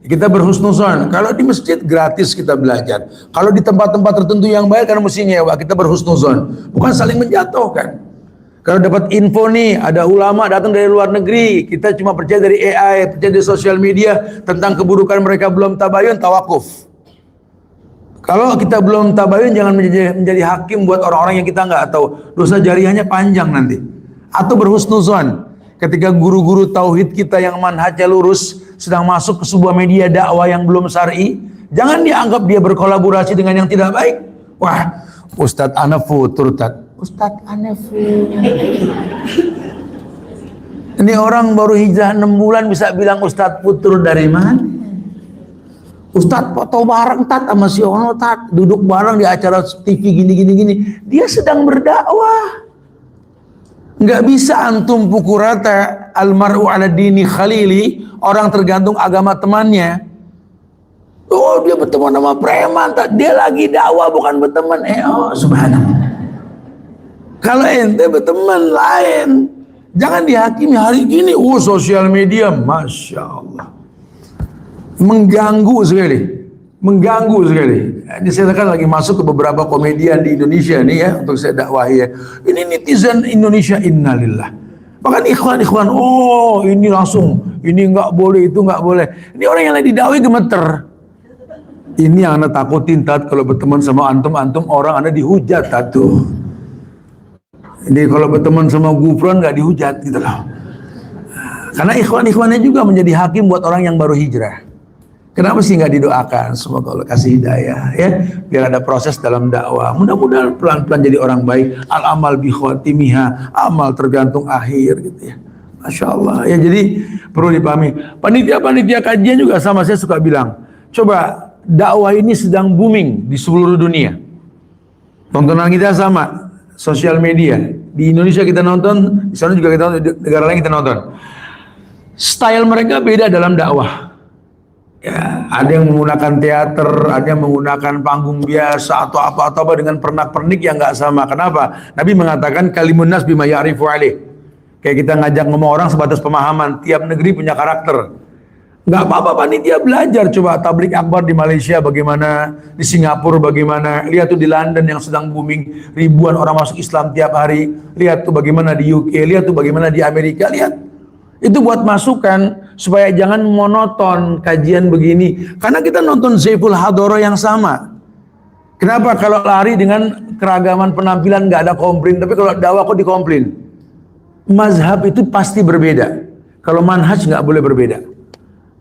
Kita berhusnuzon. Kalau di masjid gratis kita belajar. Kalau di tempat-tempat tertentu yang baik karena mesti nyewa, kita berhusnuzon. Bukan saling menjatuhkan. Kalau dapat info nih, ada ulama datang dari luar negeri, kita cuma percaya dari AI, percaya dari sosial media, tentang keburukan mereka belum tabayun, tawakuf. Kalau kita belum tabayun, jangan menjadi hakim buat orang-orang yang kita nggak tahu. Dosa jariahnya panjang nanti. Atau berhusnuzon. Ketika guru-guru tauhid kita yang manhajnya lurus, sedang masuk ke sebuah media dakwah yang belum syar'i, jangan dianggap dia berkolaborasi dengan yang tidak baik. Wah, Ustadz ana futur, Ustadz aneh. Ini orang baru hijrah 6 bulan bisa bilang Ustadz putur dari mana? Ustadz foto bareng sama si Ono duduk bareng di acara TV gini. Dia sedang berdakwah. Nggak bisa antum pukul rata almaru ala dini khalili, orang tergantung agama temannya. Oh, dia berteman sama preman, dia lagi dakwah bukan berteman. Subhanallah. Kalau ente berteman lain, jangan dihakimi hari gini. Sosial media, masya Allah, mengganggu sekali. Ini saya kan lagi masuk ke beberapa komedian di Indonesia nih ya, untuk saya dakwahi ya. Ini netizen Indonesia, innalillah. Bahkan ikhwan, ini langsung, ini nggak boleh, itu nggak boleh. Ini orang yang lagi dakwahi gemeter. Ini yang anda takutin kalau berteman sama antum orang anda dihujat tuh. Jadi kalau berteman sama gufron nggak dihujat gitu loh. Karena ikhwan-ikhwannya juga menjadi hakim buat orang yang baru hijrah. Kenapa sih nggak didoakan? Semoga Allah kasih hidayah ya, biar ada proses dalam dakwah. Mudah-mudahan pelan-pelan jadi orang baik. Al amal bi khotimiha, amal tergantung akhir gitu ya. Masya Allah ya, jadi perlu dipahami. Panitia-panitia kajian juga sama, saya suka bilang, coba dakwah ini sedang booming di seluruh dunia. Tontonan kita sama. Sosial media di Indonesia kita nonton, di sana juga kita nonton, di negara lain kita nonton. Style mereka beda dalam dakwah. Ya, ada yang menggunakan teater, ada yang menggunakan panggung biasa atau apa dengan pernak-pernik yang nggak sama. Kenapa? Nabi mengatakan kalimun nas bima ya'rifu alaih. Kayak kita ngajak ngomong orang sebatas pemahaman. Tiap negeri punya karakter. Nggak apa-apa panitia belajar, coba tablik akbar di Malaysia bagaimana, di Singapura bagaimana, lihat tuh di London yang sedang booming, ribuan orang masuk Islam tiap hari, lihat tuh bagaimana di UK, lihat tuh bagaimana di Amerika, lihat. Itu buat masukan supaya jangan monoton kajian begini, karena kita nonton Saiful Hadoro yang sama. Kenapa kalau lari dengan keragaman penampilan nggak ada komplain, tapi kalau dakwah kok dikomplain? Mazhab itu pasti berbeda, kalau manhaj nggak boleh berbeda.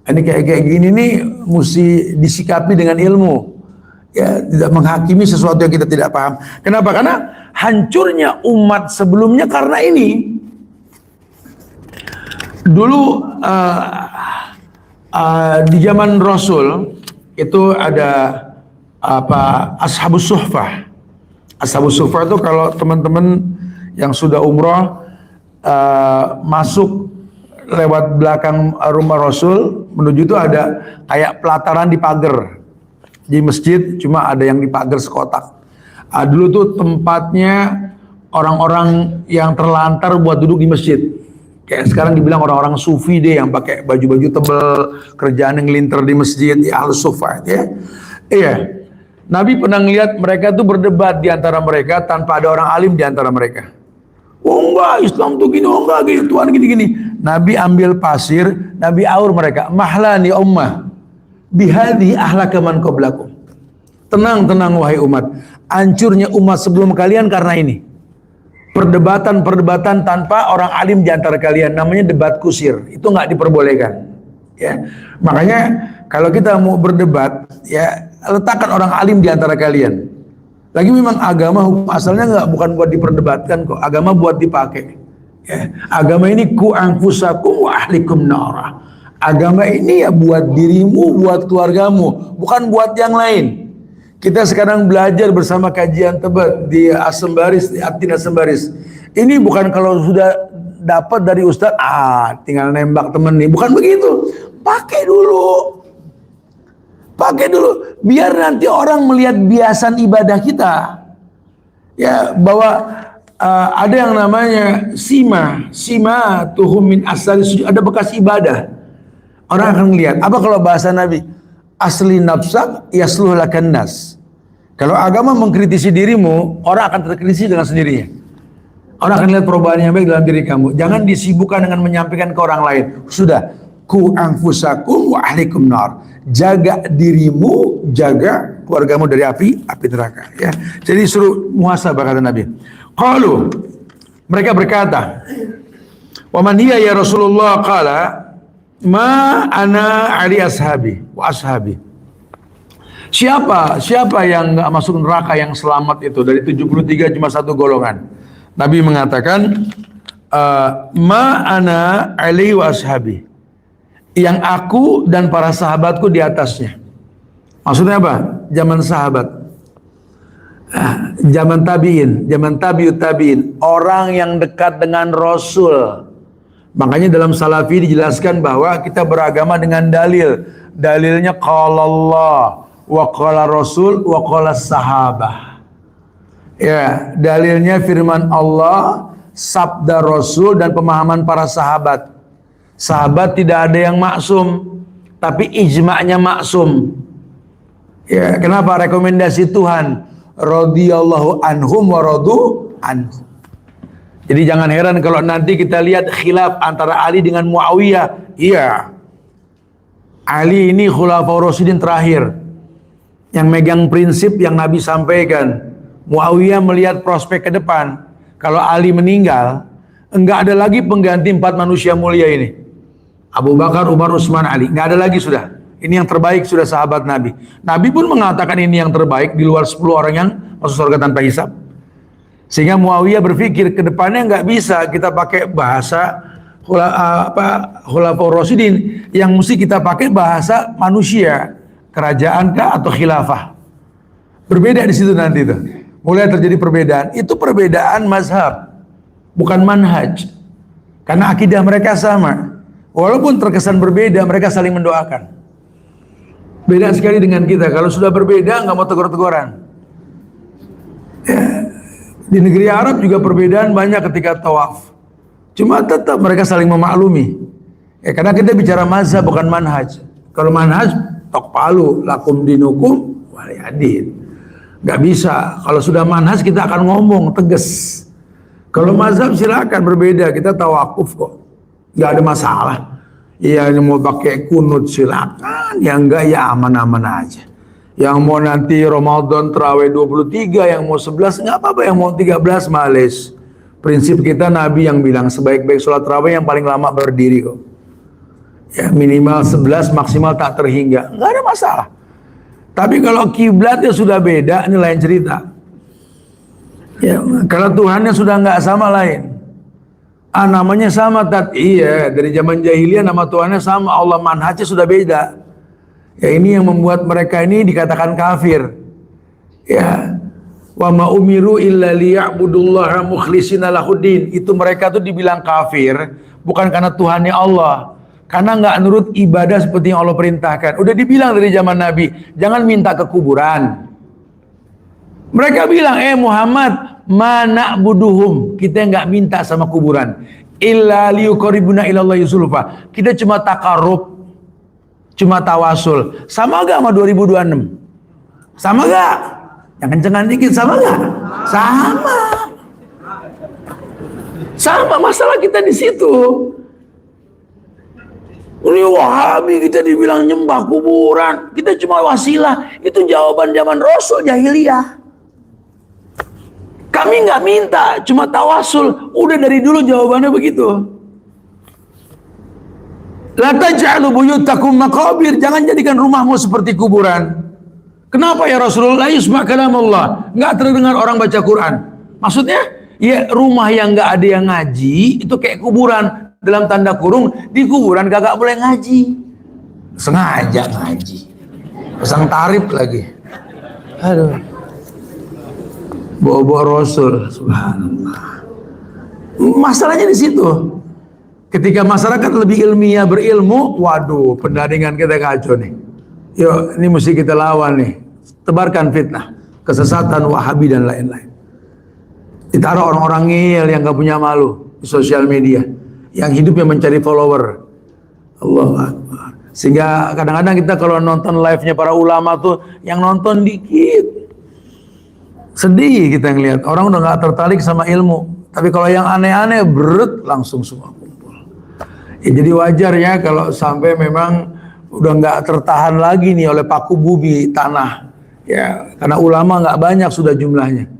Ini kayak gini nih mesti disikapi dengan ilmu. Ya, tidak menghakimi sesuatu yang kita tidak paham. Kenapa? Karena hancurnya umat sebelumnya karena ini. Dulu di zaman Rasul itu ada ashabus suhfah. Ashabus Suffah itu kalau teman-teman yang sudah umroh masuk lewat belakang rumah Rasul menuju itu ada kayak pelataran di pagar di masjid, cuma ada yang di pagar sekotak. Dulu tuh tempatnya orang-orang yang terlantar buat duduk di masjid. Kayak sekarang dibilang orang-orang sufi deh yang pakai baju-baju tebal, kerjaan yang ngelinter di masjid, ya Ahlus Suffah ya. Iya. Nabi pernah lihat mereka tuh berdebat di antara mereka tanpa ada orang alim di antara mereka. Oh enggak, Islam tuh gini, oh enggak gitu, Tuhan gini-gini. Nabi ambil pasir, Nabi aur mereka, mahlani ummah, bihadhi ahlaka man qablakum. Tenang, tenang wahai umat, hancurnya umat sebelum kalian karena ini. Perdebatan-perdebatan tanpa orang alim di antara kalian, namanya debat kusir, itu nggak diperbolehkan. Ya, makanya kalau kita mau berdebat, ya letakkan orang alim di antara kalian. Lagi memang agama hukum asalnya bukan buat diperdebatkan kok, agama buat dipakai. Ya, agama ini ku anfusakum wa ahlikum nara. Agama ini ya buat dirimu, buat keluargamu, bukan buat yang lain. Kita sekarang belajar bersama kajian Tebet di Asembaris, di Abdin Asembaris. Ini bukan kalau sudah dapat dari Ustadz, tinggal nembak temen nih, bukan begitu. Pakai dulu. Pakai dulu, biar nanti orang melihat biasan ibadah kita. Ya, bahwa ada yang namanya sima tuhum min asari sujud, ada bekas ibadah. Orang akan melihat. Apa kalau bahasa Nabi? Asli nafsak yasluh lakan nas. Kalau agama mengkritisi dirimu, orang akan terkritisi dengan sendirinya. Orang akan lihat perubahan yang baik dalam diri kamu. Jangan disibukkan dengan menyampaikan ke orang lain. Sudah, ku anfusakum wa ahlikum nar. Jaga dirimu, jaga keluargamu dari api neraka. Ya. Jadi suruh muhasabah kata Nabi. Qalu, mereka berkata, wa man hiya ya Rasulullah? Qala, ma ana ali ashabi wa ashabi. Siapa yang nggak masuk neraka yang selamat itu dari 73 cuma satu golongan. Nabi mengatakan, ma ana ali wa ashabi. Yang aku dan para sahabatku di atasnya. Maksudnya apa? Zaman sahabat, zaman tabiin, zaman tabiut tabiin, orang yang dekat dengan Rasul. Makanya dalam Salafi dijelaskan bahwa kita beragama dengan dalil. Dalilnya qala Allah wa qala Rasul wa qala sahabah. Ya, dalilnya firman Allah, sabda Rasul dan pemahaman para sahabat. Sahabat tidak ada yang maksum, tapi ijma'nya maksum. Ya, kenapa? Rekomendasi Tuhan, radhiyallahu anhum wa radu anhum. Jadi jangan heran kalau nanti kita lihat khilaf antara Ali dengan Muawiyah. Iya, Ali ini khulafaur rasyidin terakhir yang megang prinsip yang Nabi sampaikan. Muawiyah melihat prospek ke depan. Kalau Ali meninggal, enggak ada lagi pengganti 4 manusia mulia ini. Abu Bakar, Umar, Utsman, Ali. Nggak ada lagi sudah. Ini yang terbaik sudah sahabat Nabi. Nabi pun mengatakan ini yang terbaik di luar 10 orang yang masuk surga tanpa hisab. Sehingga Muawiyah berpikir ke depannya nggak bisa kita pakai bahasa khulafaur rasyidin, yang mesti kita pakai bahasa manusia, kerajaan kah atau khilafah. Berbeda di situ nanti tuh. Mulai terjadi perbedaan. Itu perbedaan mazhab, bukan manhaj. Karena akidah mereka sama. Walaupun terkesan berbeda, mereka saling mendoakan. Beda sekali dengan kita. Kalau sudah berbeda, nggak mau tegur-teguran. Ya. Di negeri Arab juga perbedaan banyak ketika tawaf. Cuma tetap mereka saling memaklumi. Ya, karena kita bicara mazhab bukan manhaj. Kalau manhaj, tok palu, lakum dinukum, waliyadin. Nggak bisa. Kalau sudah manhaj kita akan ngomong tegas. Kalau mazhab silakan berbeda, kita tawakuf kok. Nggak ada masalah. Yang mau pakai kunut silakan, yang enggak ya aman-aman aja. Yang mau nanti Ramadan terawih 23, yang mau 11 nggak apa-apa, yang mau 13 males. Prinsip kita Nabi yang bilang sebaik-baik sholat terawih yang paling lama berdiri kok. Ya minimal 11, maksimal tak terhingga, nggak ada masalah. Tapi kalau kiblatnya sudah beda, ini lain cerita. Ya, kalau Tuhannya sudah nggak sama lain. Namanya sama iya, dari zaman jahiliyah nama Tuhannya sama, Allah manhajnya sudah beda. Ya ini yang membuat mereka ini dikatakan kafir. Ya, Wa ma umiru illa liya'budullaha mukhlishina lahuddin. Itu mereka tuh dibilang kafir bukan karena Tuhannya Allah, karena nggak nurut ibadah seperti yang Allah perintahkan. Udah dibilang dari zaman Nabi, jangan minta ke kuburan. Mereka bilang, Muhammad, mana buduhum, kita nggak minta sama kuburan. Illa liyuqarribuna ilallahi zulfa. Kita cuma takarub, cuma tawasul. Sama gak sama 2026? Sama gak? Yang kencengan dikit, sama gak? Sama. Sama, masalah kita di situ. Ini Wahabi kita dibilang nyembah kuburan, kita cuma wasilah. Itu jawaban zaman Rasul jahiliyah. Kami nggak minta, cuma tawasul. Udah dari dulu jawabannya begitu. La taj'alu buyutakum maqabir. Jangan jadikan rumahmu seperti kuburan. Kenapa ya Rasulullah? Yusma kalamullah. Nggak terdengar orang baca Quran. Maksudnya, ya rumah yang nggak ada yang ngaji itu kayak kuburan. Dalam tanda kurung, di kuburan kagak boleh ngaji. Sengaja ngaji. Pasang tarif lagi. Aduh. Bawa-bawa Rasul, subhanallah. Masalahnya di situ. Ketika masyarakat lebih ilmiah berilmu, waduh, pendaringan kita kacau nih. Yuk, ini mesti kita lawan nih. Tebarkan fitnah, kesesatan, Wahabi dan lain-lain. Ditaruh orang-orang ngeyel yang gak punya malu di sosial media, yang hidupnya mencari follower. Allahu Akbar. Sehingga kadang-kadang kita kalau nonton live-nya para ulama tuh, yang nonton dikit. Sedih kita ngelihat orang udah nggak tertarik sama ilmu, tapi kalau yang aneh-aneh berat langsung semua kumpul. Ya, jadi wajar ya kalau sampai memang udah nggak tertahan lagi nih oleh paku bumi tanah, ya karena ulama nggak banyak sudah jumlahnya.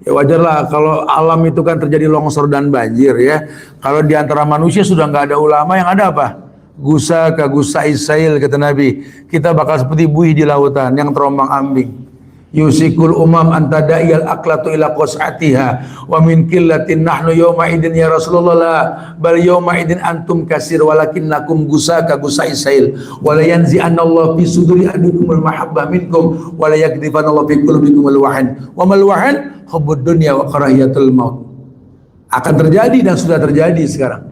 Ya wajarlah kalau alam itu kan terjadi longsor dan banjir ya. Kalau di antara manusia sudah nggak ada ulama, yang ada apa? Gusa kagusa isail kata Nabi. Kita bakal seperti buih di lautan yang terombang ambing. Yusikul umam antada'iyal aklatu ila qas'atiha wa min qillatin nahnu yawma idin ya Rasulullah bal yawma idin antum kasir walakinnakum gusaka gusai sail wa la yanzi'anna Allah fi suduri adukumul mahabbah minkum wa la yakdifanna Allah fi qulubikumul wahan wa mal wahan hubbud dunya wa karahiyatul maut. Akan terjadi dan sudah terjadi sekarang.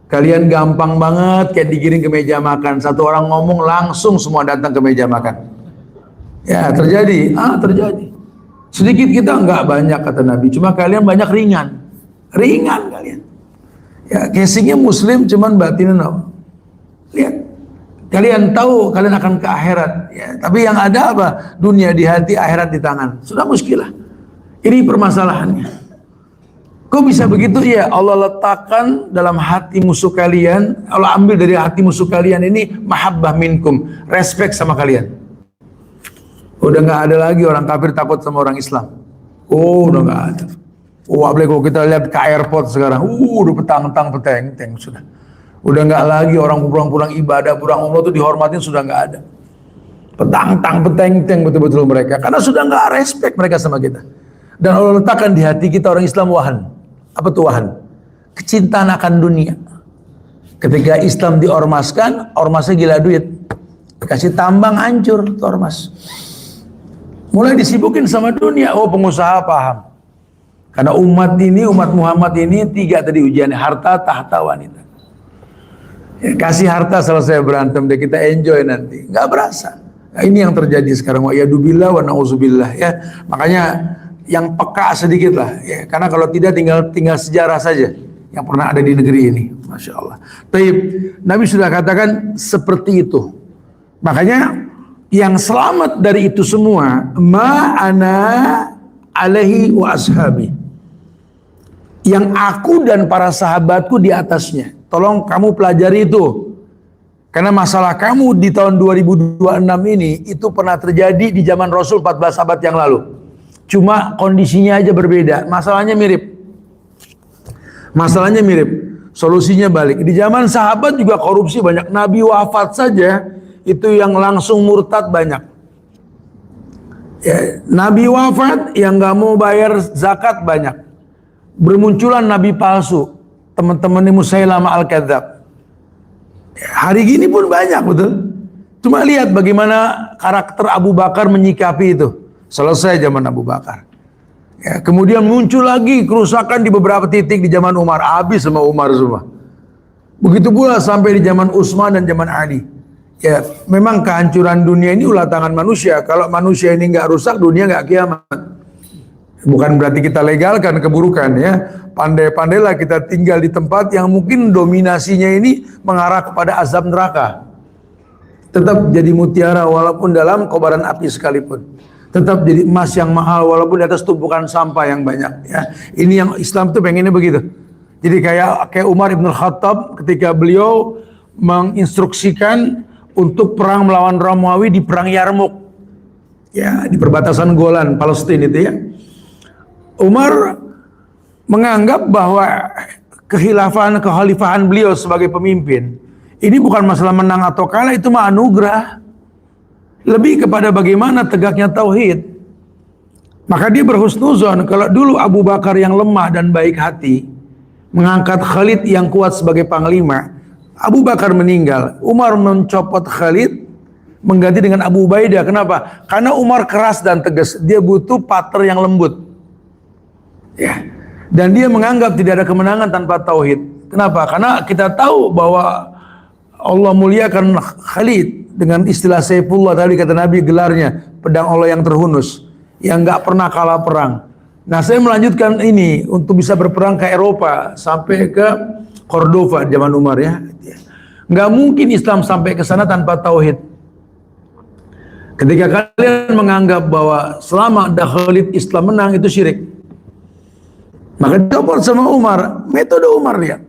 Kalian gampang banget kayak digiring ke meja makan, satu orang ngomong langsung semua datang ke meja makan. Ya terjadi, terjadi. Sedikit kita enggak banyak kata Nabi, cuma kalian banyak ringan kalian. Ya casingnya Muslim, cuman batinnya no. Lihat, kalian tahu kalian akan ke akhirat. Ya, tapi yang ada apa? Dunia di hati, akhirat di tangan. Sudah muskilah. Ini permasalahannya. Kok bisa begitu? Ya Allah letakkan dalam hati musuh kalian, Allah ambil dari hati musuh kalian ini mahabbah minkum, respect sama kalian. Udah nggak ada lagi orang kafir takut sama orang Islam. Udah nggak ada. Apalagi kalau kita lihat ke airport sekarang, udah petang-petang sudah. Udah nggak lagi orang pulang ibadah, pulang umroh tuh dihormatin, sudah nggak ada. Petang-petang betul-betul mereka, karena sudah nggak respect mereka sama kita. Dan Allah letakkan di hati kita orang Islam wahan. Apa tuh wahan? Kecintaan akan dunia. Ketika Islam diormaskan, ormasnya gila duit. Dikasih tambang hancur tuh ormas. Mulai disibukin sama dunia. Oh pengusaha paham. Karena umat Muhammad ini 3 tadi ujiannya. Harta, tahta, wanita. Ya, kasih harta selesai berantem deh, kita enjoy nanti. Gak berasa. Nah, ini yang terjadi sekarang. Wa yadubillah wa na'udzubillah ya. Makanya yang peka sedikit lah. Ya. Karena kalau tidak tinggal sejarah saja yang pernah ada di negeri ini. Masya Allah. Taib, Nabi sudah katakan seperti itu. Makanya yang selamat dari itu semua ma'ana alaihi wa ashabi, yang aku dan para sahabatku di atasnya. Tolong kamu pelajari itu, karena masalah kamu di tahun 2026 ini itu pernah terjadi di zaman Rasul 14 abad yang lalu, cuma kondisinya aja berbeda. Masalahnya mirip, solusinya balik. Di zaman sahabat juga korupsi banyak. Nabi wafat saja itu yang langsung murtad banyak. Ya, Nabi wafat yang nggak mau bayar zakat banyak. Bermunculan nabi palsu, teman-teman Musailamah al-Kadzab. Ya, hari gini pun banyak betul. Cuma lihat bagaimana karakter Abu Bakar menyikapi itu. Selesai zaman Abu Bakar. Ya, kemudian muncul lagi kerusakan di beberapa titik di zaman Umar, habis sama Umar semua. Begitu pula sampai di zaman Utsman dan zaman Ali. Ya, memang kehancuran dunia ini ulah tangan manusia. Kalau manusia ini nggak rusak, dunia nggak kiamat. Bukan berarti kita legalkan keburukan ya. Pandai-pandailah kita tinggal di tempat yang mungkin dominasinya ini mengarah kepada azab neraka. Tetap jadi mutiara walaupun dalam kobaran api sekalipun. Tetap jadi emas yang mahal walaupun di atas tumpukan sampah yang banyak ya. Ini yang Islam tuh pengennya begitu. Jadi kayak Umar Ibn Khattab ketika beliau menginstruksikan untuk perang melawan Romawi di perang Yarmuk. Ya, di perbatasan Golan, Palestina itu ya. Umar menganggap bahwa kekhalifahan beliau sebagai pemimpin ini bukan masalah menang atau kalah, itu mah anugerah. Lebih kepada bagaimana tegaknya tauhid. Maka dia berhusnuzon kalau dulu Abu Bakar yang lemah dan baik hati mengangkat Khalid yang kuat sebagai panglima, Abu Bakar meninggal, Umar mencopot Khalid mengganti dengan Abu Ubaidah. Kenapa? Karena Umar keras dan tegas, dia butuh partner yang lembut. Ya. Dan dia menganggap tidak ada kemenangan tanpa tauhid. Kenapa? Karena kita tahu bahwa Allah muliakan Khalid dengan istilah Saifullah tadi kata Nabi, gelarnya pedang Allah yang terhunus, yang nggak pernah kalah perang. Nah, saya melanjutkan ini untuk bisa berperang ke Eropa sampai ke Cordova zaman Umar ya. Nggak mungkin Islam sampai ke sana tanpa tauhid. Ketika kalian menganggap bahwa selama ada Khalid Islam menang, itu syirik. Maka dicopot sama Umar, metode Umar lihat.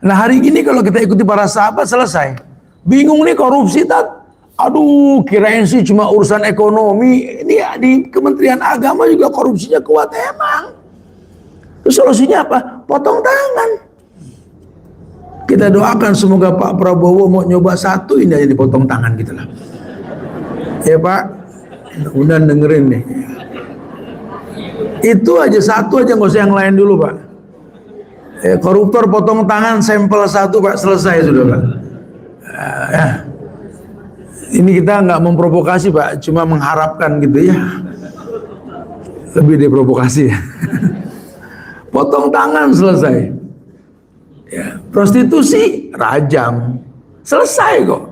Nah, hari ini kalau kita ikuti para sahabat selesai. Bingung nih korupsi tat. Aduh, kirain sih cuma urusan ekonomi. Ini ya, di Kementerian Agama juga korupsinya kuat emang. Terus solusinya apa? Potong tangan. Kita doakan semoga Pak Prabowo mau nyoba satu ini aja dipotong tangan gitu lah. Ya Pak, udah dengerin nih. Itu aja satu aja, nggak usah yang lain dulu Pak. Koruptor potong tangan sampel satu Pak, selesai sudah Pak. Ya. Ini kita nggak memprovokasi Pak, cuma mengharapkan gitu ya. Lebih diprovokasi. Potong tangan selesai. Ya, prostitusi rajam, selesai kok.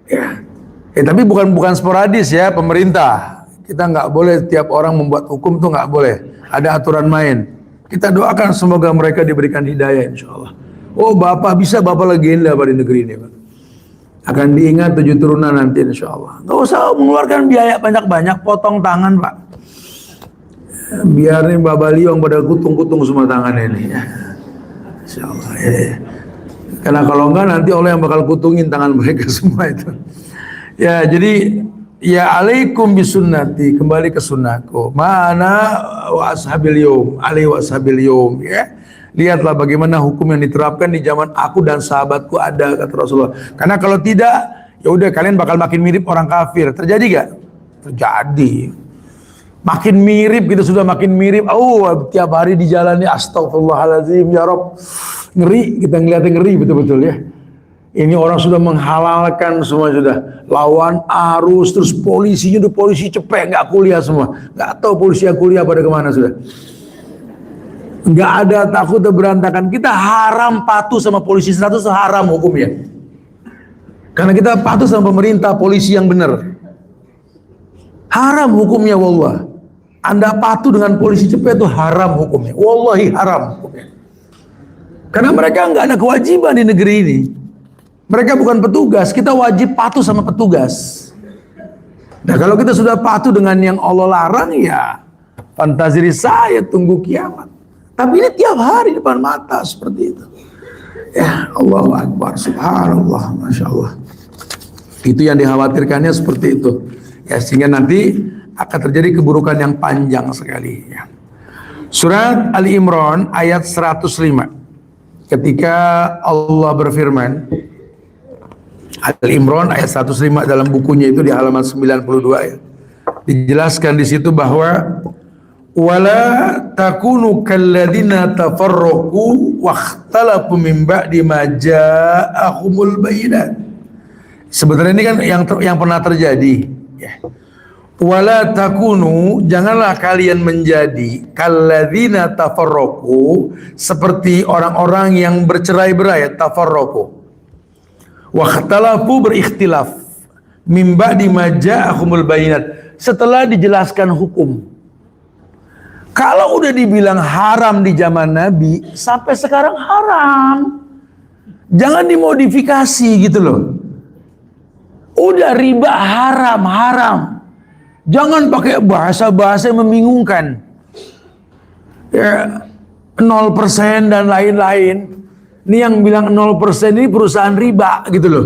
Ya. Tapi bukan sporadis ya pemerintah. Kita nggak boleh tiap orang membuat hukum tuh nggak boleh. Ada aturan main. Kita doakan semoga mereka diberikan hidayah insya Allah. Oh Bapak bisa, Bapak legenda pada negeri ini Pak. Akan diingat 7 turunan nanti insya Allah. Gak usah mengeluarkan biaya banyak-banyak, potong tangan Pak. Biar nih Babaliong pada kutung-kutung semua tangannya ini ya. Insya Allah ya. Karena kalau enggak nanti Allah yang bakal kutungin tangan mereka semua itu. Ya jadi ya alaikum bisunnati, kembali ke sunnahku. Mana wa ashabil yum, alaihi wa ashabil yum ya. Lihatlah bagaimana hukum yang diterapkan di zaman aku dan sahabatku ada, kata Rasulullah. Karena kalau tidak, ya udah kalian bakal makin mirip orang kafir. Terjadi gak? Terjadi. Makin mirip gitu, sudah makin mirip. Oh, tiap hari di jalan ini astagfirullahaladzim ya Rob. Ngeri, kita ngeliatnya ngeri betul-betul ya. Ini orang sudah menghalalkan semua sudah. Lawan arus, terus polisinya udah polisi cepet, nggak kuliah semua. Nggak tahu polisi yang kuliah pada kemana sudah. Nggak ada takut berantakan. Kita haram patuh sama polisi 100, haram hukumnya. Karena kita patuh sama pemerintah, polisi yang benar. Haram hukumnya wallah. Anda patuh dengan polisi cepet itu haram hukumnya. Wallahi haram hukumnya. Karena mereka nggak ada kewajiban di negeri ini. Mereka bukan petugas, kita wajib patuh sama petugas. Nah kalau kita sudah patuh dengan yang Allah larang ya fantasi saya tunggu kiamat. Tapi ini tiap hari depan mata seperti itu. Ya Allahu Akbar, subhanallah, Masya Allah. Itu yang dikhawatirkannya seperti itu. Ya sehingga nanti akan terjadi keburukan yang panjang sekali. Ya. Surat Ali Imran ayat 105. Ketika Allah berfirman, Ali Imran ayat 105 dalam bukunya itu di halaman 92 ya. Dijelaskan di situ bahwa wala takunu kalladzina tafarraqu wakhtalafu min ba'di ma ja'ahumul bayyinat. Sebenarnya ini kan yang pernah terjadi ya. Wala takunu, janganlah kalian menjadi kalladzina tafarraqu, seperti orang-orang yang bercerai-berai, tafarraqu. Wa ikhtalafu, berikhtilaf, mim ba'di ma ja'ahumul bayinat, setelah dijelaskan hukum. Kalau udah dibilang haram di zaman Nabi, sampai sekarang haram. Jangan dimodifikasi gitu loh. Udah riba haram, haram. Jangan pakai bahasa-bahasa yang membingungkan. Ya, 0% dan lain-lain. Ini yang bilang 0% ini perusahaan riba gitu loh.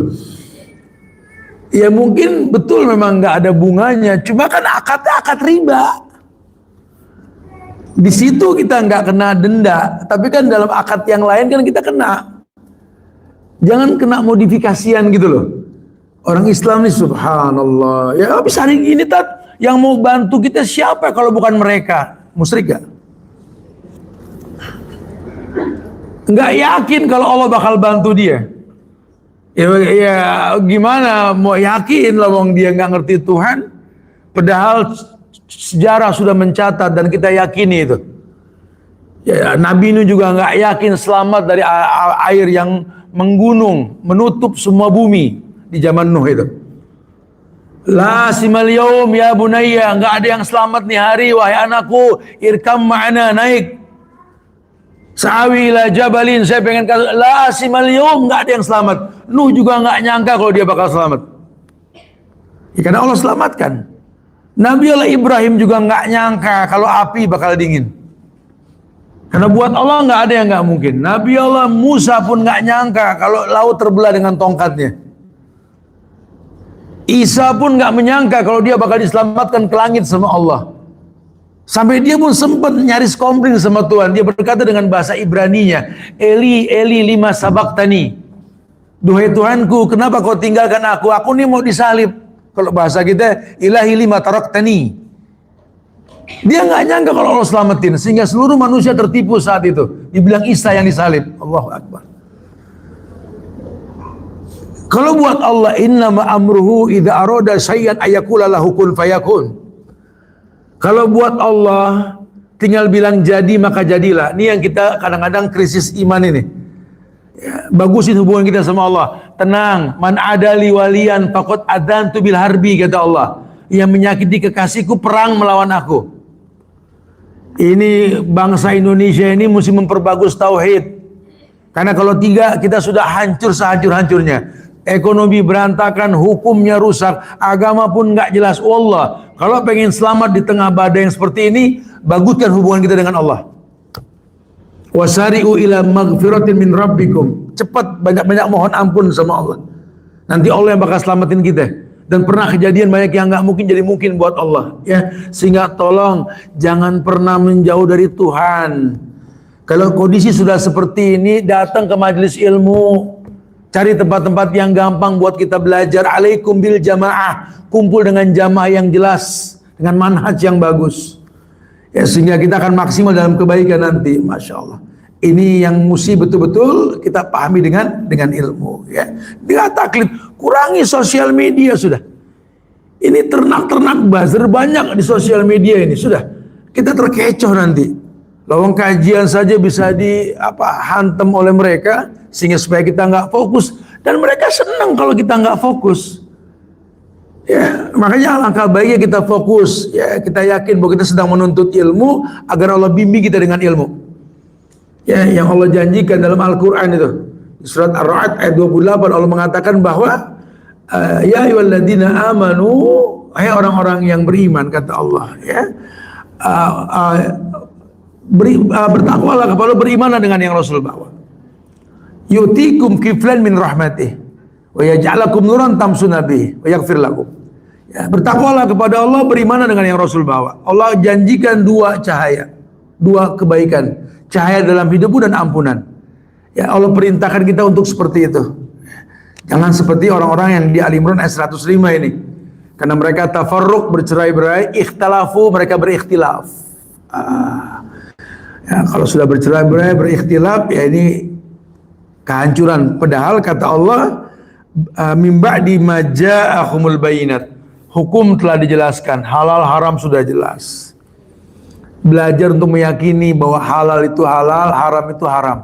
Ya mungkin betul memang nggak ada bunganya, cuma kan akadnya akad riba. Di situ kita nggak kena denda, tapi kan dalam akad yang lain kan kita kena. Jangan kena modifikasian gitu loh. Orang Islam nih subhanallah. Ya habis hari ini yang mau bantu kita siapa kalau bukan mereka? Musyrik gak? Nggak yakin kalau Allah bakal bantu dia. Ya gimana mau yakin lah wong dia nggak ngerti Tuhan. Padahal sejarah sudah mencatat dan kita yakini itu. Ya, Nabi Nuh juga nggak yakin selamat dari air yang menggunung menutup semua bumi di zaman Nuh itu. La simal yaum ya bunayya, nggak ada yang selamat nih hari, wahai anakku, irkam ma'ana, naik. Sa'awi ila jabalin, saya pengen la simal yaum, nggak ada yang selamat. Nuh juga nggak nyangka kalau dia bakal selamat. Ya, karena Allah selamatkan. Nabi Allah Ibrahim juga nggak nyangka kalau api bakal dingin. Karena buat Allah nggak ada yang nggak mungkin. Nabi Allah Musa pun nggak nyangka kalau laut terbelah dengan tongkatnya. Isa pun nggak menyangka kalau dia bakal diselamatkan ke langit sama Allah. Sampai dia pun sempat nyaris komplain sama Tuhan. Dia berkata dengan bahasa Ibraninya, Eli, Eli lima sabaktani. Duhai Tuhanku, kenapa kau tinggalkan aku? Aku nih mau disalib. Kalau bahasa kita, ilahi lima taraktani. Dia nggak nyangka kalau Allah selamatin, sehingga seluruh manusia tertipu saat itu. Dibilang Isa yang disalib. Allahu Akbar. Kalau buat Allah, innama amruhu idza arada syai'an ayaqula lahu kun fayakun. Kalau buat Allah tinggal bilang jadi maka jadilah. Ini yang kita kadang-kadang krisis iman ini. Ya, bagusin hubungan kita sama Allah. Tenang, man adali waliyan faqad adantu bil harbi, kata Allah. Yang menyakiti kekasihku perang melawan aku. Ini bangsa Indonesia ini mesti memperbagus tauhid. Karena kalau tidak kita sudah hancur sehancur-hancurnya. Ekonomi berantakan, hukumnya rusak, agama pun nggak jelas. Wallah, kalau pengen selamat di tengah badai yang seperti ini, baguskan hubungan kita dengan Allah. Wasari'u ila maghfiratin min rabbikum. Cepat banyak-banyak mohon ampun sama Allah. Nanti Allah yang bakal selamatin kita. Dan pernah kejadian banyak yang nggak mungkin jadi mungkin buat Allah. Ya, sehingga tolong jangan pernah menjauh dari Tuhan. Kalau kondisi sudah seperti ini, datang ke majelis ilmu. Cari tempat-tempat yang gampang buat kita belajar. Alaikum bil jamaah. Kumpul dengan jamaah yang jelas. Dengan manhaj yang bagus. Ya, sehingga kita akan maksimal dalam kebaikan nanti. Masya Allah. Ini yang mesti betul-betul kita pahami dengan ilmu. Ya. Dengan taklid. Kurangi sosial media sudah. Ini ternak-ternak buzzer banyak di sosial media ini. Sudah. Kita terkecoh nanti. Lawang kajian saja bisa hantam oleh mereka. Sehingga supaya kita nggak fokus, dan mereka senang kalau kita nggak fokus. Ya, makanya alangkah baiknya kita fokus. Ya, kita yakin bahwa kita sedang menuntut ilmu agar Allah bimbing kita dengan ilmu. Ya, yang Allah janjikan dalam Al-Quran itu, di surat Ar-Ra'd ayat 28 Allah mengatakan bahwa ya ayyuhalladzina amanu, hai orang-orang yang beriman, kata Allah. Ya, bertakwalah kepada berimanlah dengan yang Rasul bawa. Yutikum kiflan min rahmatih wa yaj'alakum nuran tamshuna bih wa yaghfir lakum. Ya, bertakwalah kepada Allah, berimanlah dengan yang Rasul bawa. Allah janjikan dua cahaya, dua kebaikan, cahaya dalam hidupmu dan ampunan. Ya, Allah perintahkan kita untuk seperti itu. Jangan seperti orang-orang yang di Al-Imran ayat 105 ini. Karena mereka tafarruq, bercerai-berai, ikhtalafu, mereka berikhtilaf. Ya, kalau sudah bercerai-berai, berikhtilaf, ya ini kehancuran. Padahal kata Allah, mim ba'di ma ja'ahumul bayinat, Hukum telah dijelaskan, halal haram sudah jelas. Belajar untuk meyakini bahwa halal itu halal, haram itu haram.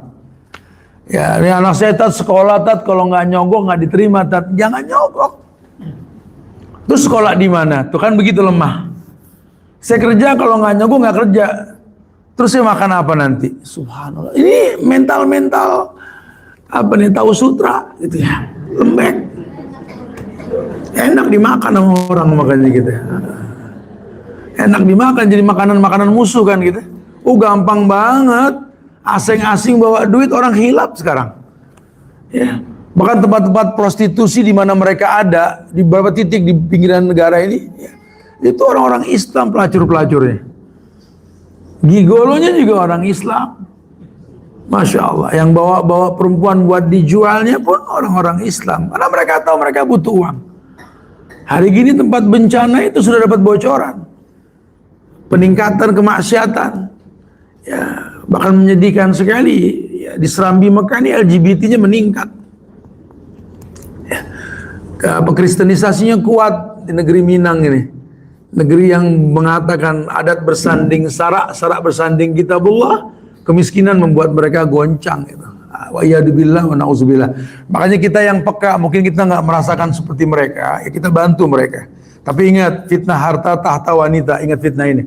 Ya, ini anak saya tat sekolah tat, kalau nggak nyogok nggak diterima tat, jangan nyogok. Terus sekolah di mana? Tuh kan begitu lemah. Saya kerja, kalau nggak nyogok nggak kerja. Terus saya makan apa nanti? Subhanallah. Ini mental apa nih, tahu sutra gitu ya, lembek. Enak dimakan sama orang makanya gitu. Enak dimakan, jadi makanan musuh kan gitu. Gampang banget. Asing-asing bawa duit, orang hilap sekarang. Ya. Bahkan tempat-tempat prostitusi di mana mereka ada di beberapa titik di pinggiran negara ini, ya, itu orang-orang Islam, pelacur-pelacurnya. Gigolonya juga orang Islam. Masya Allah. Yang bawa perempuan buat dijualnya pun orang-orang Islam. Karena mereka tahu mereka butuh uang. Hari gini tempat bencana itu sudah dapat bocoran. Peningkatan kemaksiatan. Ya, bahkan menyedihkan sekali. Ya, di Serambi Mekah ini LGBT-nya meningkat. Ya, kristenisasinya kuat di negeri Minang ini. Negeri yang mengatakan adat bersanding sarak bersanding kitabullah, kemiskinan membuat mereka goncang gitu. Wa iyadzubillah wa na'udzubillah. Makanya kita yang peka, mungkin kita nggak merasakan seperti mereka, ya kita bantu mereka. Tapi ingat, fitnah harta tahta wanita, ingat fitnah ini.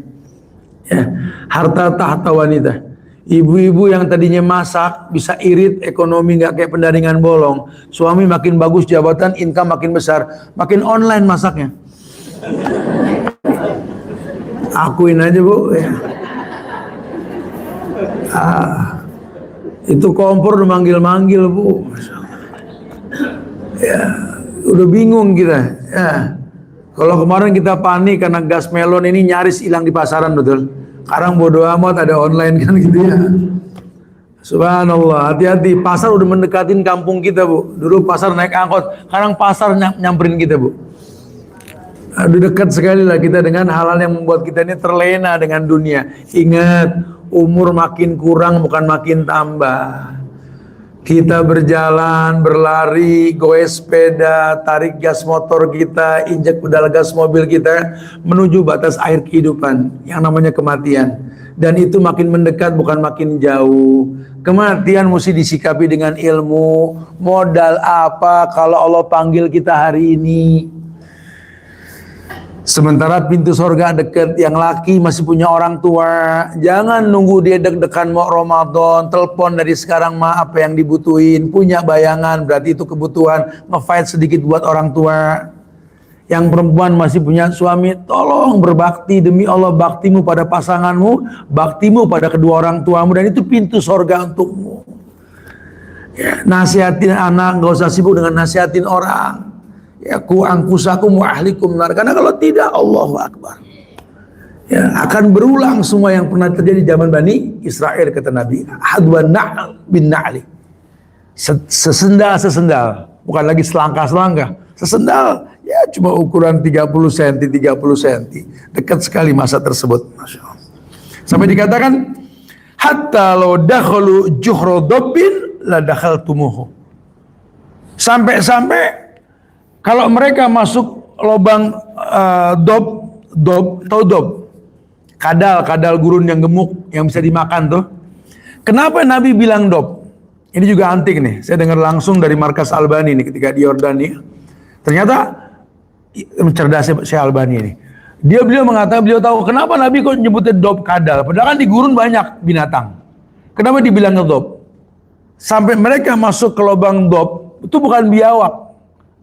Ya, harta tahta wanita. Ibu-ibu yang tadinya masak bisa irit, ekonomi nggak kayak pendaringan bolong. Suami makin bagus jabatan, income makin besar, makin online masaknya. Akuin aja bu ya. Itu kompor udah manggil-manggil bu. Ya, udah bingung kita ya. Kalau kemarin kita panik karena gas melon ini nyaris hilang di pasaran, betul. Sekarang bodo amat, ada online kan gitu ya. Subhanallah, hati-hati, pasar udah mendekatin kampung kita bu. Dulu pasar naik angkot, sekarang pasar nyamperin kita bu. Aduh, dekat sekali lah kita dengan hal-hal yang membuat kita ini terlena dengan dunia. Ingat, umur makin kurang bukan makin tambah. Kita berjalan, berlari, goes sepeda, tarik gas motor kita, injak pedal gas mobil kita menuju batas akhir kehidupan yang namanya kematian. Dan itu makin mendekat bukan makin jauh. Kematian mesti disikapi dengan ilmu. Modal apa kalau Allah panggil kita hari ini? Sementara pintu sorga dekat, yang laki masih punya orang tua. Jangan nunggu dia deg-degan mau Ramadan, telepon dari sekarang ma apa yang dibutuhin, punya bayangan, berarti itu kebutuhan, nge-fight sedikit buat orang tua. Yang perempuan masih punya suami, tolong berbakti demi Allah, baktimu pada pasanganmu, baktimu pada kedua orang tuamu, dan itu pintu sorga untukmu. Ya, nasihatin anak, gak usah sibuk dengan nasihatin orang. Ya, ku angkusakum wa ahlikum nar. Karena kalau tidak, Allahu Akbar. Ya, akan berulang semua yang pernah terjadi zaman Bani Israel, kata Nabi. Hadwan na'al bin na'li. Sesendal, bukan lagi selangkah. Sesendal, ya cuma ukuran 30 cm. Dekat sekali masa tersebut. Masya Allah. Sampai dikatakan, hatta lo dakhalu juhro dobbin la dakhaltumuhu. Sampai kalau mereka masuk lubang tahu dob, kadal gurun yang gemuk yang bisa dimakan tuh. Kenapa Nabi bilang dob? Ini juga antik nih. Saya dengar langsung dari markas Albani nih ketika di Yordania. Ternyata mencerdasnya Syekh Albani ini. Beliau mengatakan, beliau tahu kenapa Nabi kok nyebutnya dob kadal. Padahal kan di gurun banyak binatang. Kenapa dibilangnya dob? Sampai mereka masuk ke lubang dob, itu bukan biawak.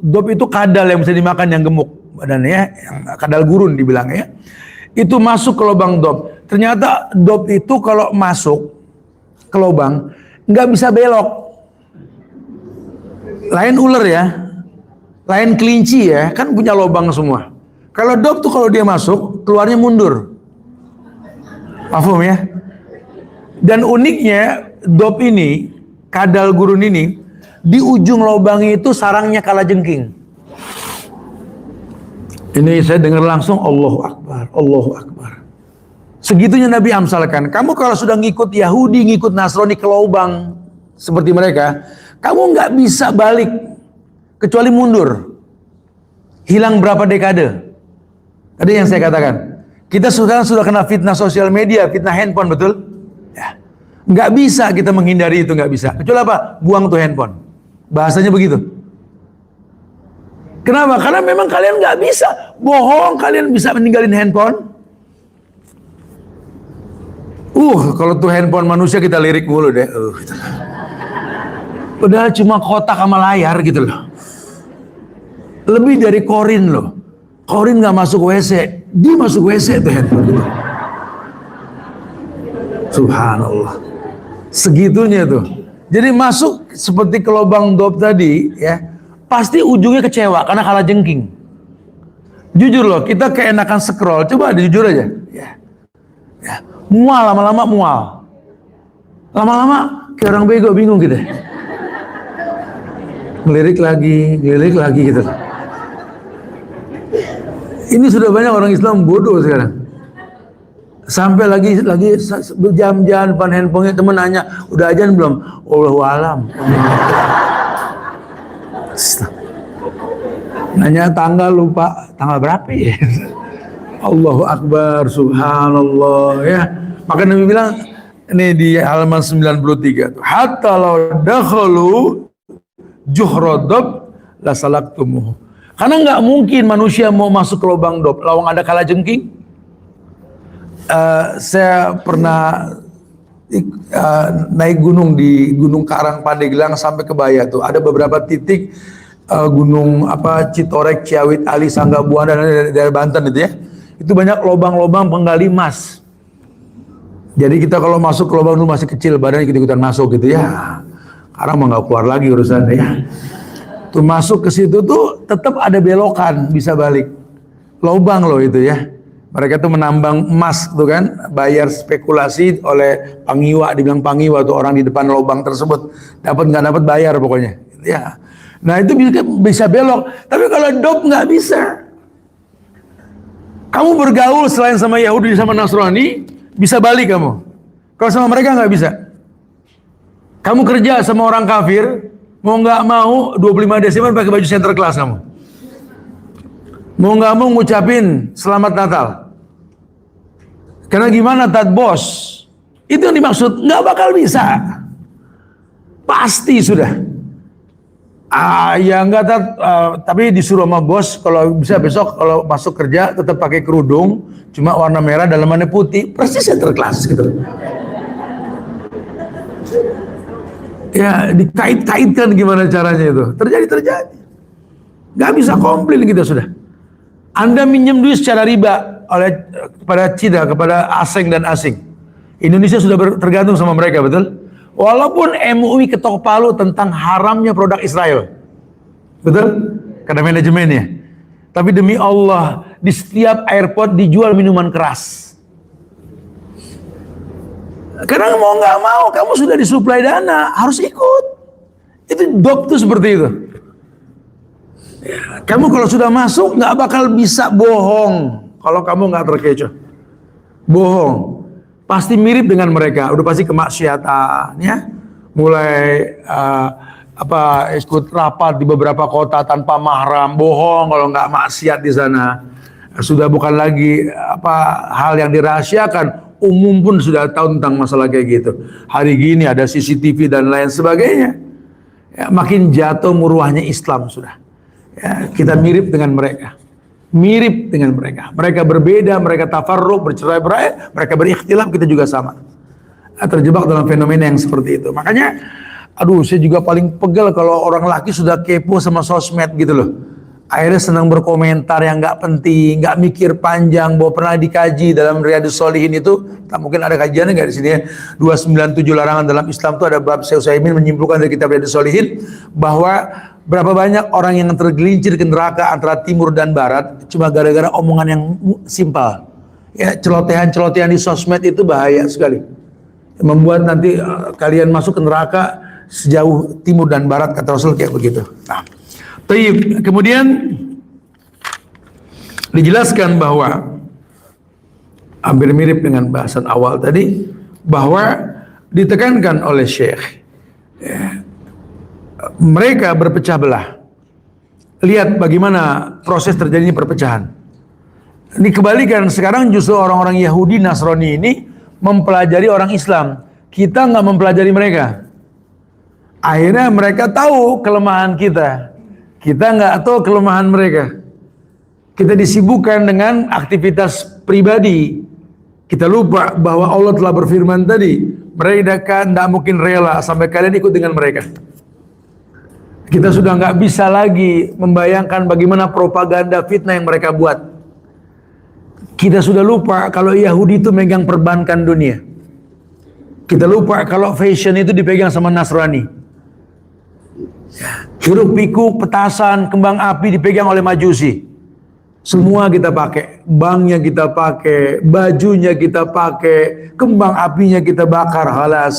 Dob itu kadal yang bisa dimakan yang gemuk badannya, yang kadal gurun dibilangnya. Itu masuk ke lubang dob. Ternyata dob itu kalau masuk ke lubang nggak bisa belok. Lain ular ya, lain kelinci ya, kan punya lubang semua. Kalau dob tuh kalau dia masuk keluarnya mundur. Paham ya? Dan uniknya dob ini, kadal gurun ini, di ujung lubangnya itu sarangnya kalajengking. Ini saya dengar langsung, Allahu Akbar, Allahu Akbar. Segitunya Nabi amsalkan. Kamu kalau sudah ngikut Yahudi, ngikut Nasrani ke lubang seperti mereka, kamu nggak bisa balik kecuali mundur. Hilang berapa dekade? Ada yang saya katakan, kita sekarang sudah kena fitnah sosial media, fitnah handphone, betul? Ya. Nggak bisa kita menghindari itu, nggak bisa. Kecuali apa? Buang tuh handphone. Bahasanya begitu. Kenapa? Karena memang kalian nggak bisa bohong, kalian bisa meninggalin handphone. Kalau tuh handphone manusia kita lirik mulu deh. Gitu. Padahal cuma kotak sama layar gitu loh. Lebih dari korin loh. Korin nggak masuk WC, dia masuk WC tuh handphone gitu. Subhanallah. Segitunya tuh. Jadi masuk seperti ke lubang dop tadi ya. Pasti ujungnya kecewa karena kalah jengking. Jujur loh, kita keenakan scroll. Coba jujur aja. Ya. Mual, lama-lama mual. Lama-lama kayak orang bego, bingung gitu. Ngelirik lagi gitu. Ini sudah banyak orang Islam bodoh sekarang. Sampai lagi jam-jam depan handphonenya, temen nanya, udah ajan belum? Wallahu alam. Nanya tanggal, lupa tanggal berapa ya? Allahu Akbar, subhanallah ya. Maka Nabi bilang ini di halaman 93 tuh, hatta law dakhalu juhradab la salaktumuh. Karena nggak mungkin manusia mau masuk ke lubang dop lawang ada kala jengking. Saya pernah naik gunung di Gunung Karang Pandeglang sampai ke Baya tuh. Ada beberapa titik gunung Citorek, Ciawit, Ali, Sangga Buana dan daerah Banten itu ya. Itu banyak lubang-lubang penggali emas. Jadi kita kalau masuk ke lubang dulu masih kecil, badan ikut-ikutan masuk gitu ya. Sekarang mah nggak keluar lagi urusannya ya. Tuh masuk ke situ tuh tetap ada belokan, bisa balik. Lubang loh itu ya. Mereka tuh menambang emas tuh kan, bayar spekulasi oleh Pangiwa, dibilang Pangiwa tuh orang di depan lubang tersebut. Dapat nggak dapat bayar pokoknya. Ya. Nah itu bisa belok, tapi kalau dop nggak bisa. Kamu bergaul selain sama Yahudi sama Nasrani, bisa balik kamu. Kalau sama mereka nggak bisa. Kamu kerja sama orang kafir, mau nggak mau 25 Desember pakai baju center class kamu. Mau nggak mau ngucapin selamat Natal. Karena gimana Tat bos? Itu yang dimaksud, nggak bakal bisa. Pasti sudah. Ya enggak tapi disuruh sama bos kalau bisa besok kalau masuk kerja tetap pakai kerudung cuma warna merah dalamannya putih, persis center class gitu. Ya dikait-kaitkan gimana caranya itu. Terjadi. Nggak bisa komplain kita sudah. Anda minjem duit secara riba kepada asing dan asing. Indonesia sudah tergantung sama mereka, betul? Walaupun MUI ketok palu tentang haramnya produk Israel. Betul? Karena manajemennya. Tapi demi Allah, di setiap airport dijual minuman keras. Karena mau nggak mau, kamu sudah disuplai dana, harus ikut. Itu dop tuh seperti itu. Ya, kamu kalau sudah masuk, nggak bakal bisa bohong. Kalau kamu nggak terkecoh. Bohong. Pasti mirip dengan mereka, udah pasti kemaksiatan ya. Mulai ikut rapat di beberapa kota tanpa mahram, bohong kalau nggak maksiat di sana. Sudah bukan lagi hal yang dirahasiakan, umum pun sudah tahu tentang masalah kayak gitu. Hari gini ada CCTV dan lain sebagainya. Ya, makin jatuh muruahnya Islam sudah. Ya, kita mirip dengan mereka. Mirip dengan mereka. Mereka berbeda, mereka tafarruq, bercerai-berai, mereka berikhtilaf, kita juga sama. Terjebak dalam fenomena yang seperti itu. Makanya, saya juga paling pegel kalau orang laki sudah kepo sama sosmed gitu loh. Akhirnya senang berkomentar yang nggak penting, nggak mikir panjang, bahwa pernah dikaji dalam Riyadhus Shalihin itu, mungkin ada kajiannya nggak di sini ya, 297 larangan dalam Islam itu ada bab Syekh Utsaimin menyimpulkan dari kitab Riyadhus Shalihin bahwa berapa banyak orang yang tergelincir ke neraka antara timur dan barat cuma gara-gara omongan yang simpel. Ya, celotehan-celotehan di sosmed itu bahaya sekali. Membuat nanti kalian masuk ke neraka sejauh timur dan barat, kata Rasul kayak begitu. Nah, kemudian dijelaskan bahwa hampir mirip dengan bahasan awal tadi, bahwa ditekankan oleh Syekh ya, mereka berpecah belah. Lihat bagaimana proses terjadinya perpecahan. Ini kebalikan, sekarang justru orang-orang Yahudi Nasrani ini mempelajari orang Islam. Kita nggak mempelajari mereka. Akhirnya mereka tahu kelemahan kita. Kita nggak tahu kelemahan mereka. Kita disibukkan dengan aktivitas pribadi. Kita lupa bahwa Allah telah berfirman tadi, mereka tidak mungkin rela sampai kalian ikut dengan mereka. Kita sudah nggak bisa lagi membayangkan bagaimana propaganda fitnah yang mereka buat. Kita sudah lupa kalau Yahudi itu megang perbankan dunia. Kita lupa kalau fashion itu dipegang sama Nasrani. Hiruk pikuk, petasan, kembang api dipegang oleh Majusi. Semua kita pakai, banknya kita pakai, bajunya kita pakai, kembang apinya kita bakar, halas.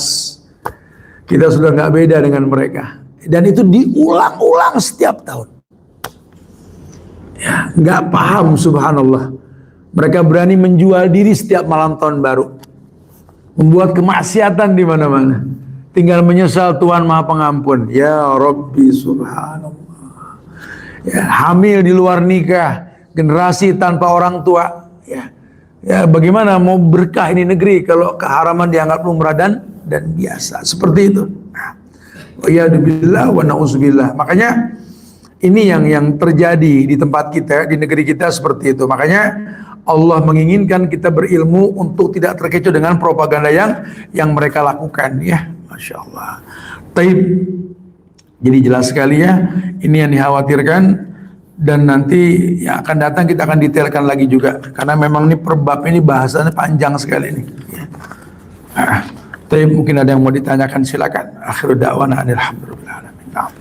Kita sudah nggak beda dengan mereka. Dan itu diulang-ulang setiap tahun. Ya, nggak paham, subhanallah. Mereka berani menjual diri setiap malam tahun baru, membuat kemaksiatan di mana-mana. Tinggal menyesal Tuhan Maha Pengampun. Ya Rabbi subhanallah. Ya, hamil di luar nikah, generasi tanpa orang tua. Ya, bagaimana mau berkah ini negeri kalau keharaman dianggap lumrah dan biasa seperti itu. Ya billah wa na'udzubillah. Makanya ini yang terjadi di tempat kita, di negeri kita seperti itu. Makanya Allah menginginkan kita berilmu untuk tidak terkecoh dengan propaganda yang mereka lakukan, ya, masya Allah. Taib. Jadi jelas sekali ya, ini yang dikhawatirkan, dan nanti yang akan datang kita akan detailkan lagi juga, karena memang ini perbab ini bahasanya panjang sekali ini. Ya. Taib, mungkin ada yang mau ditanyakan, silakan. Akhirul da'wana alhamdulillah. Nah.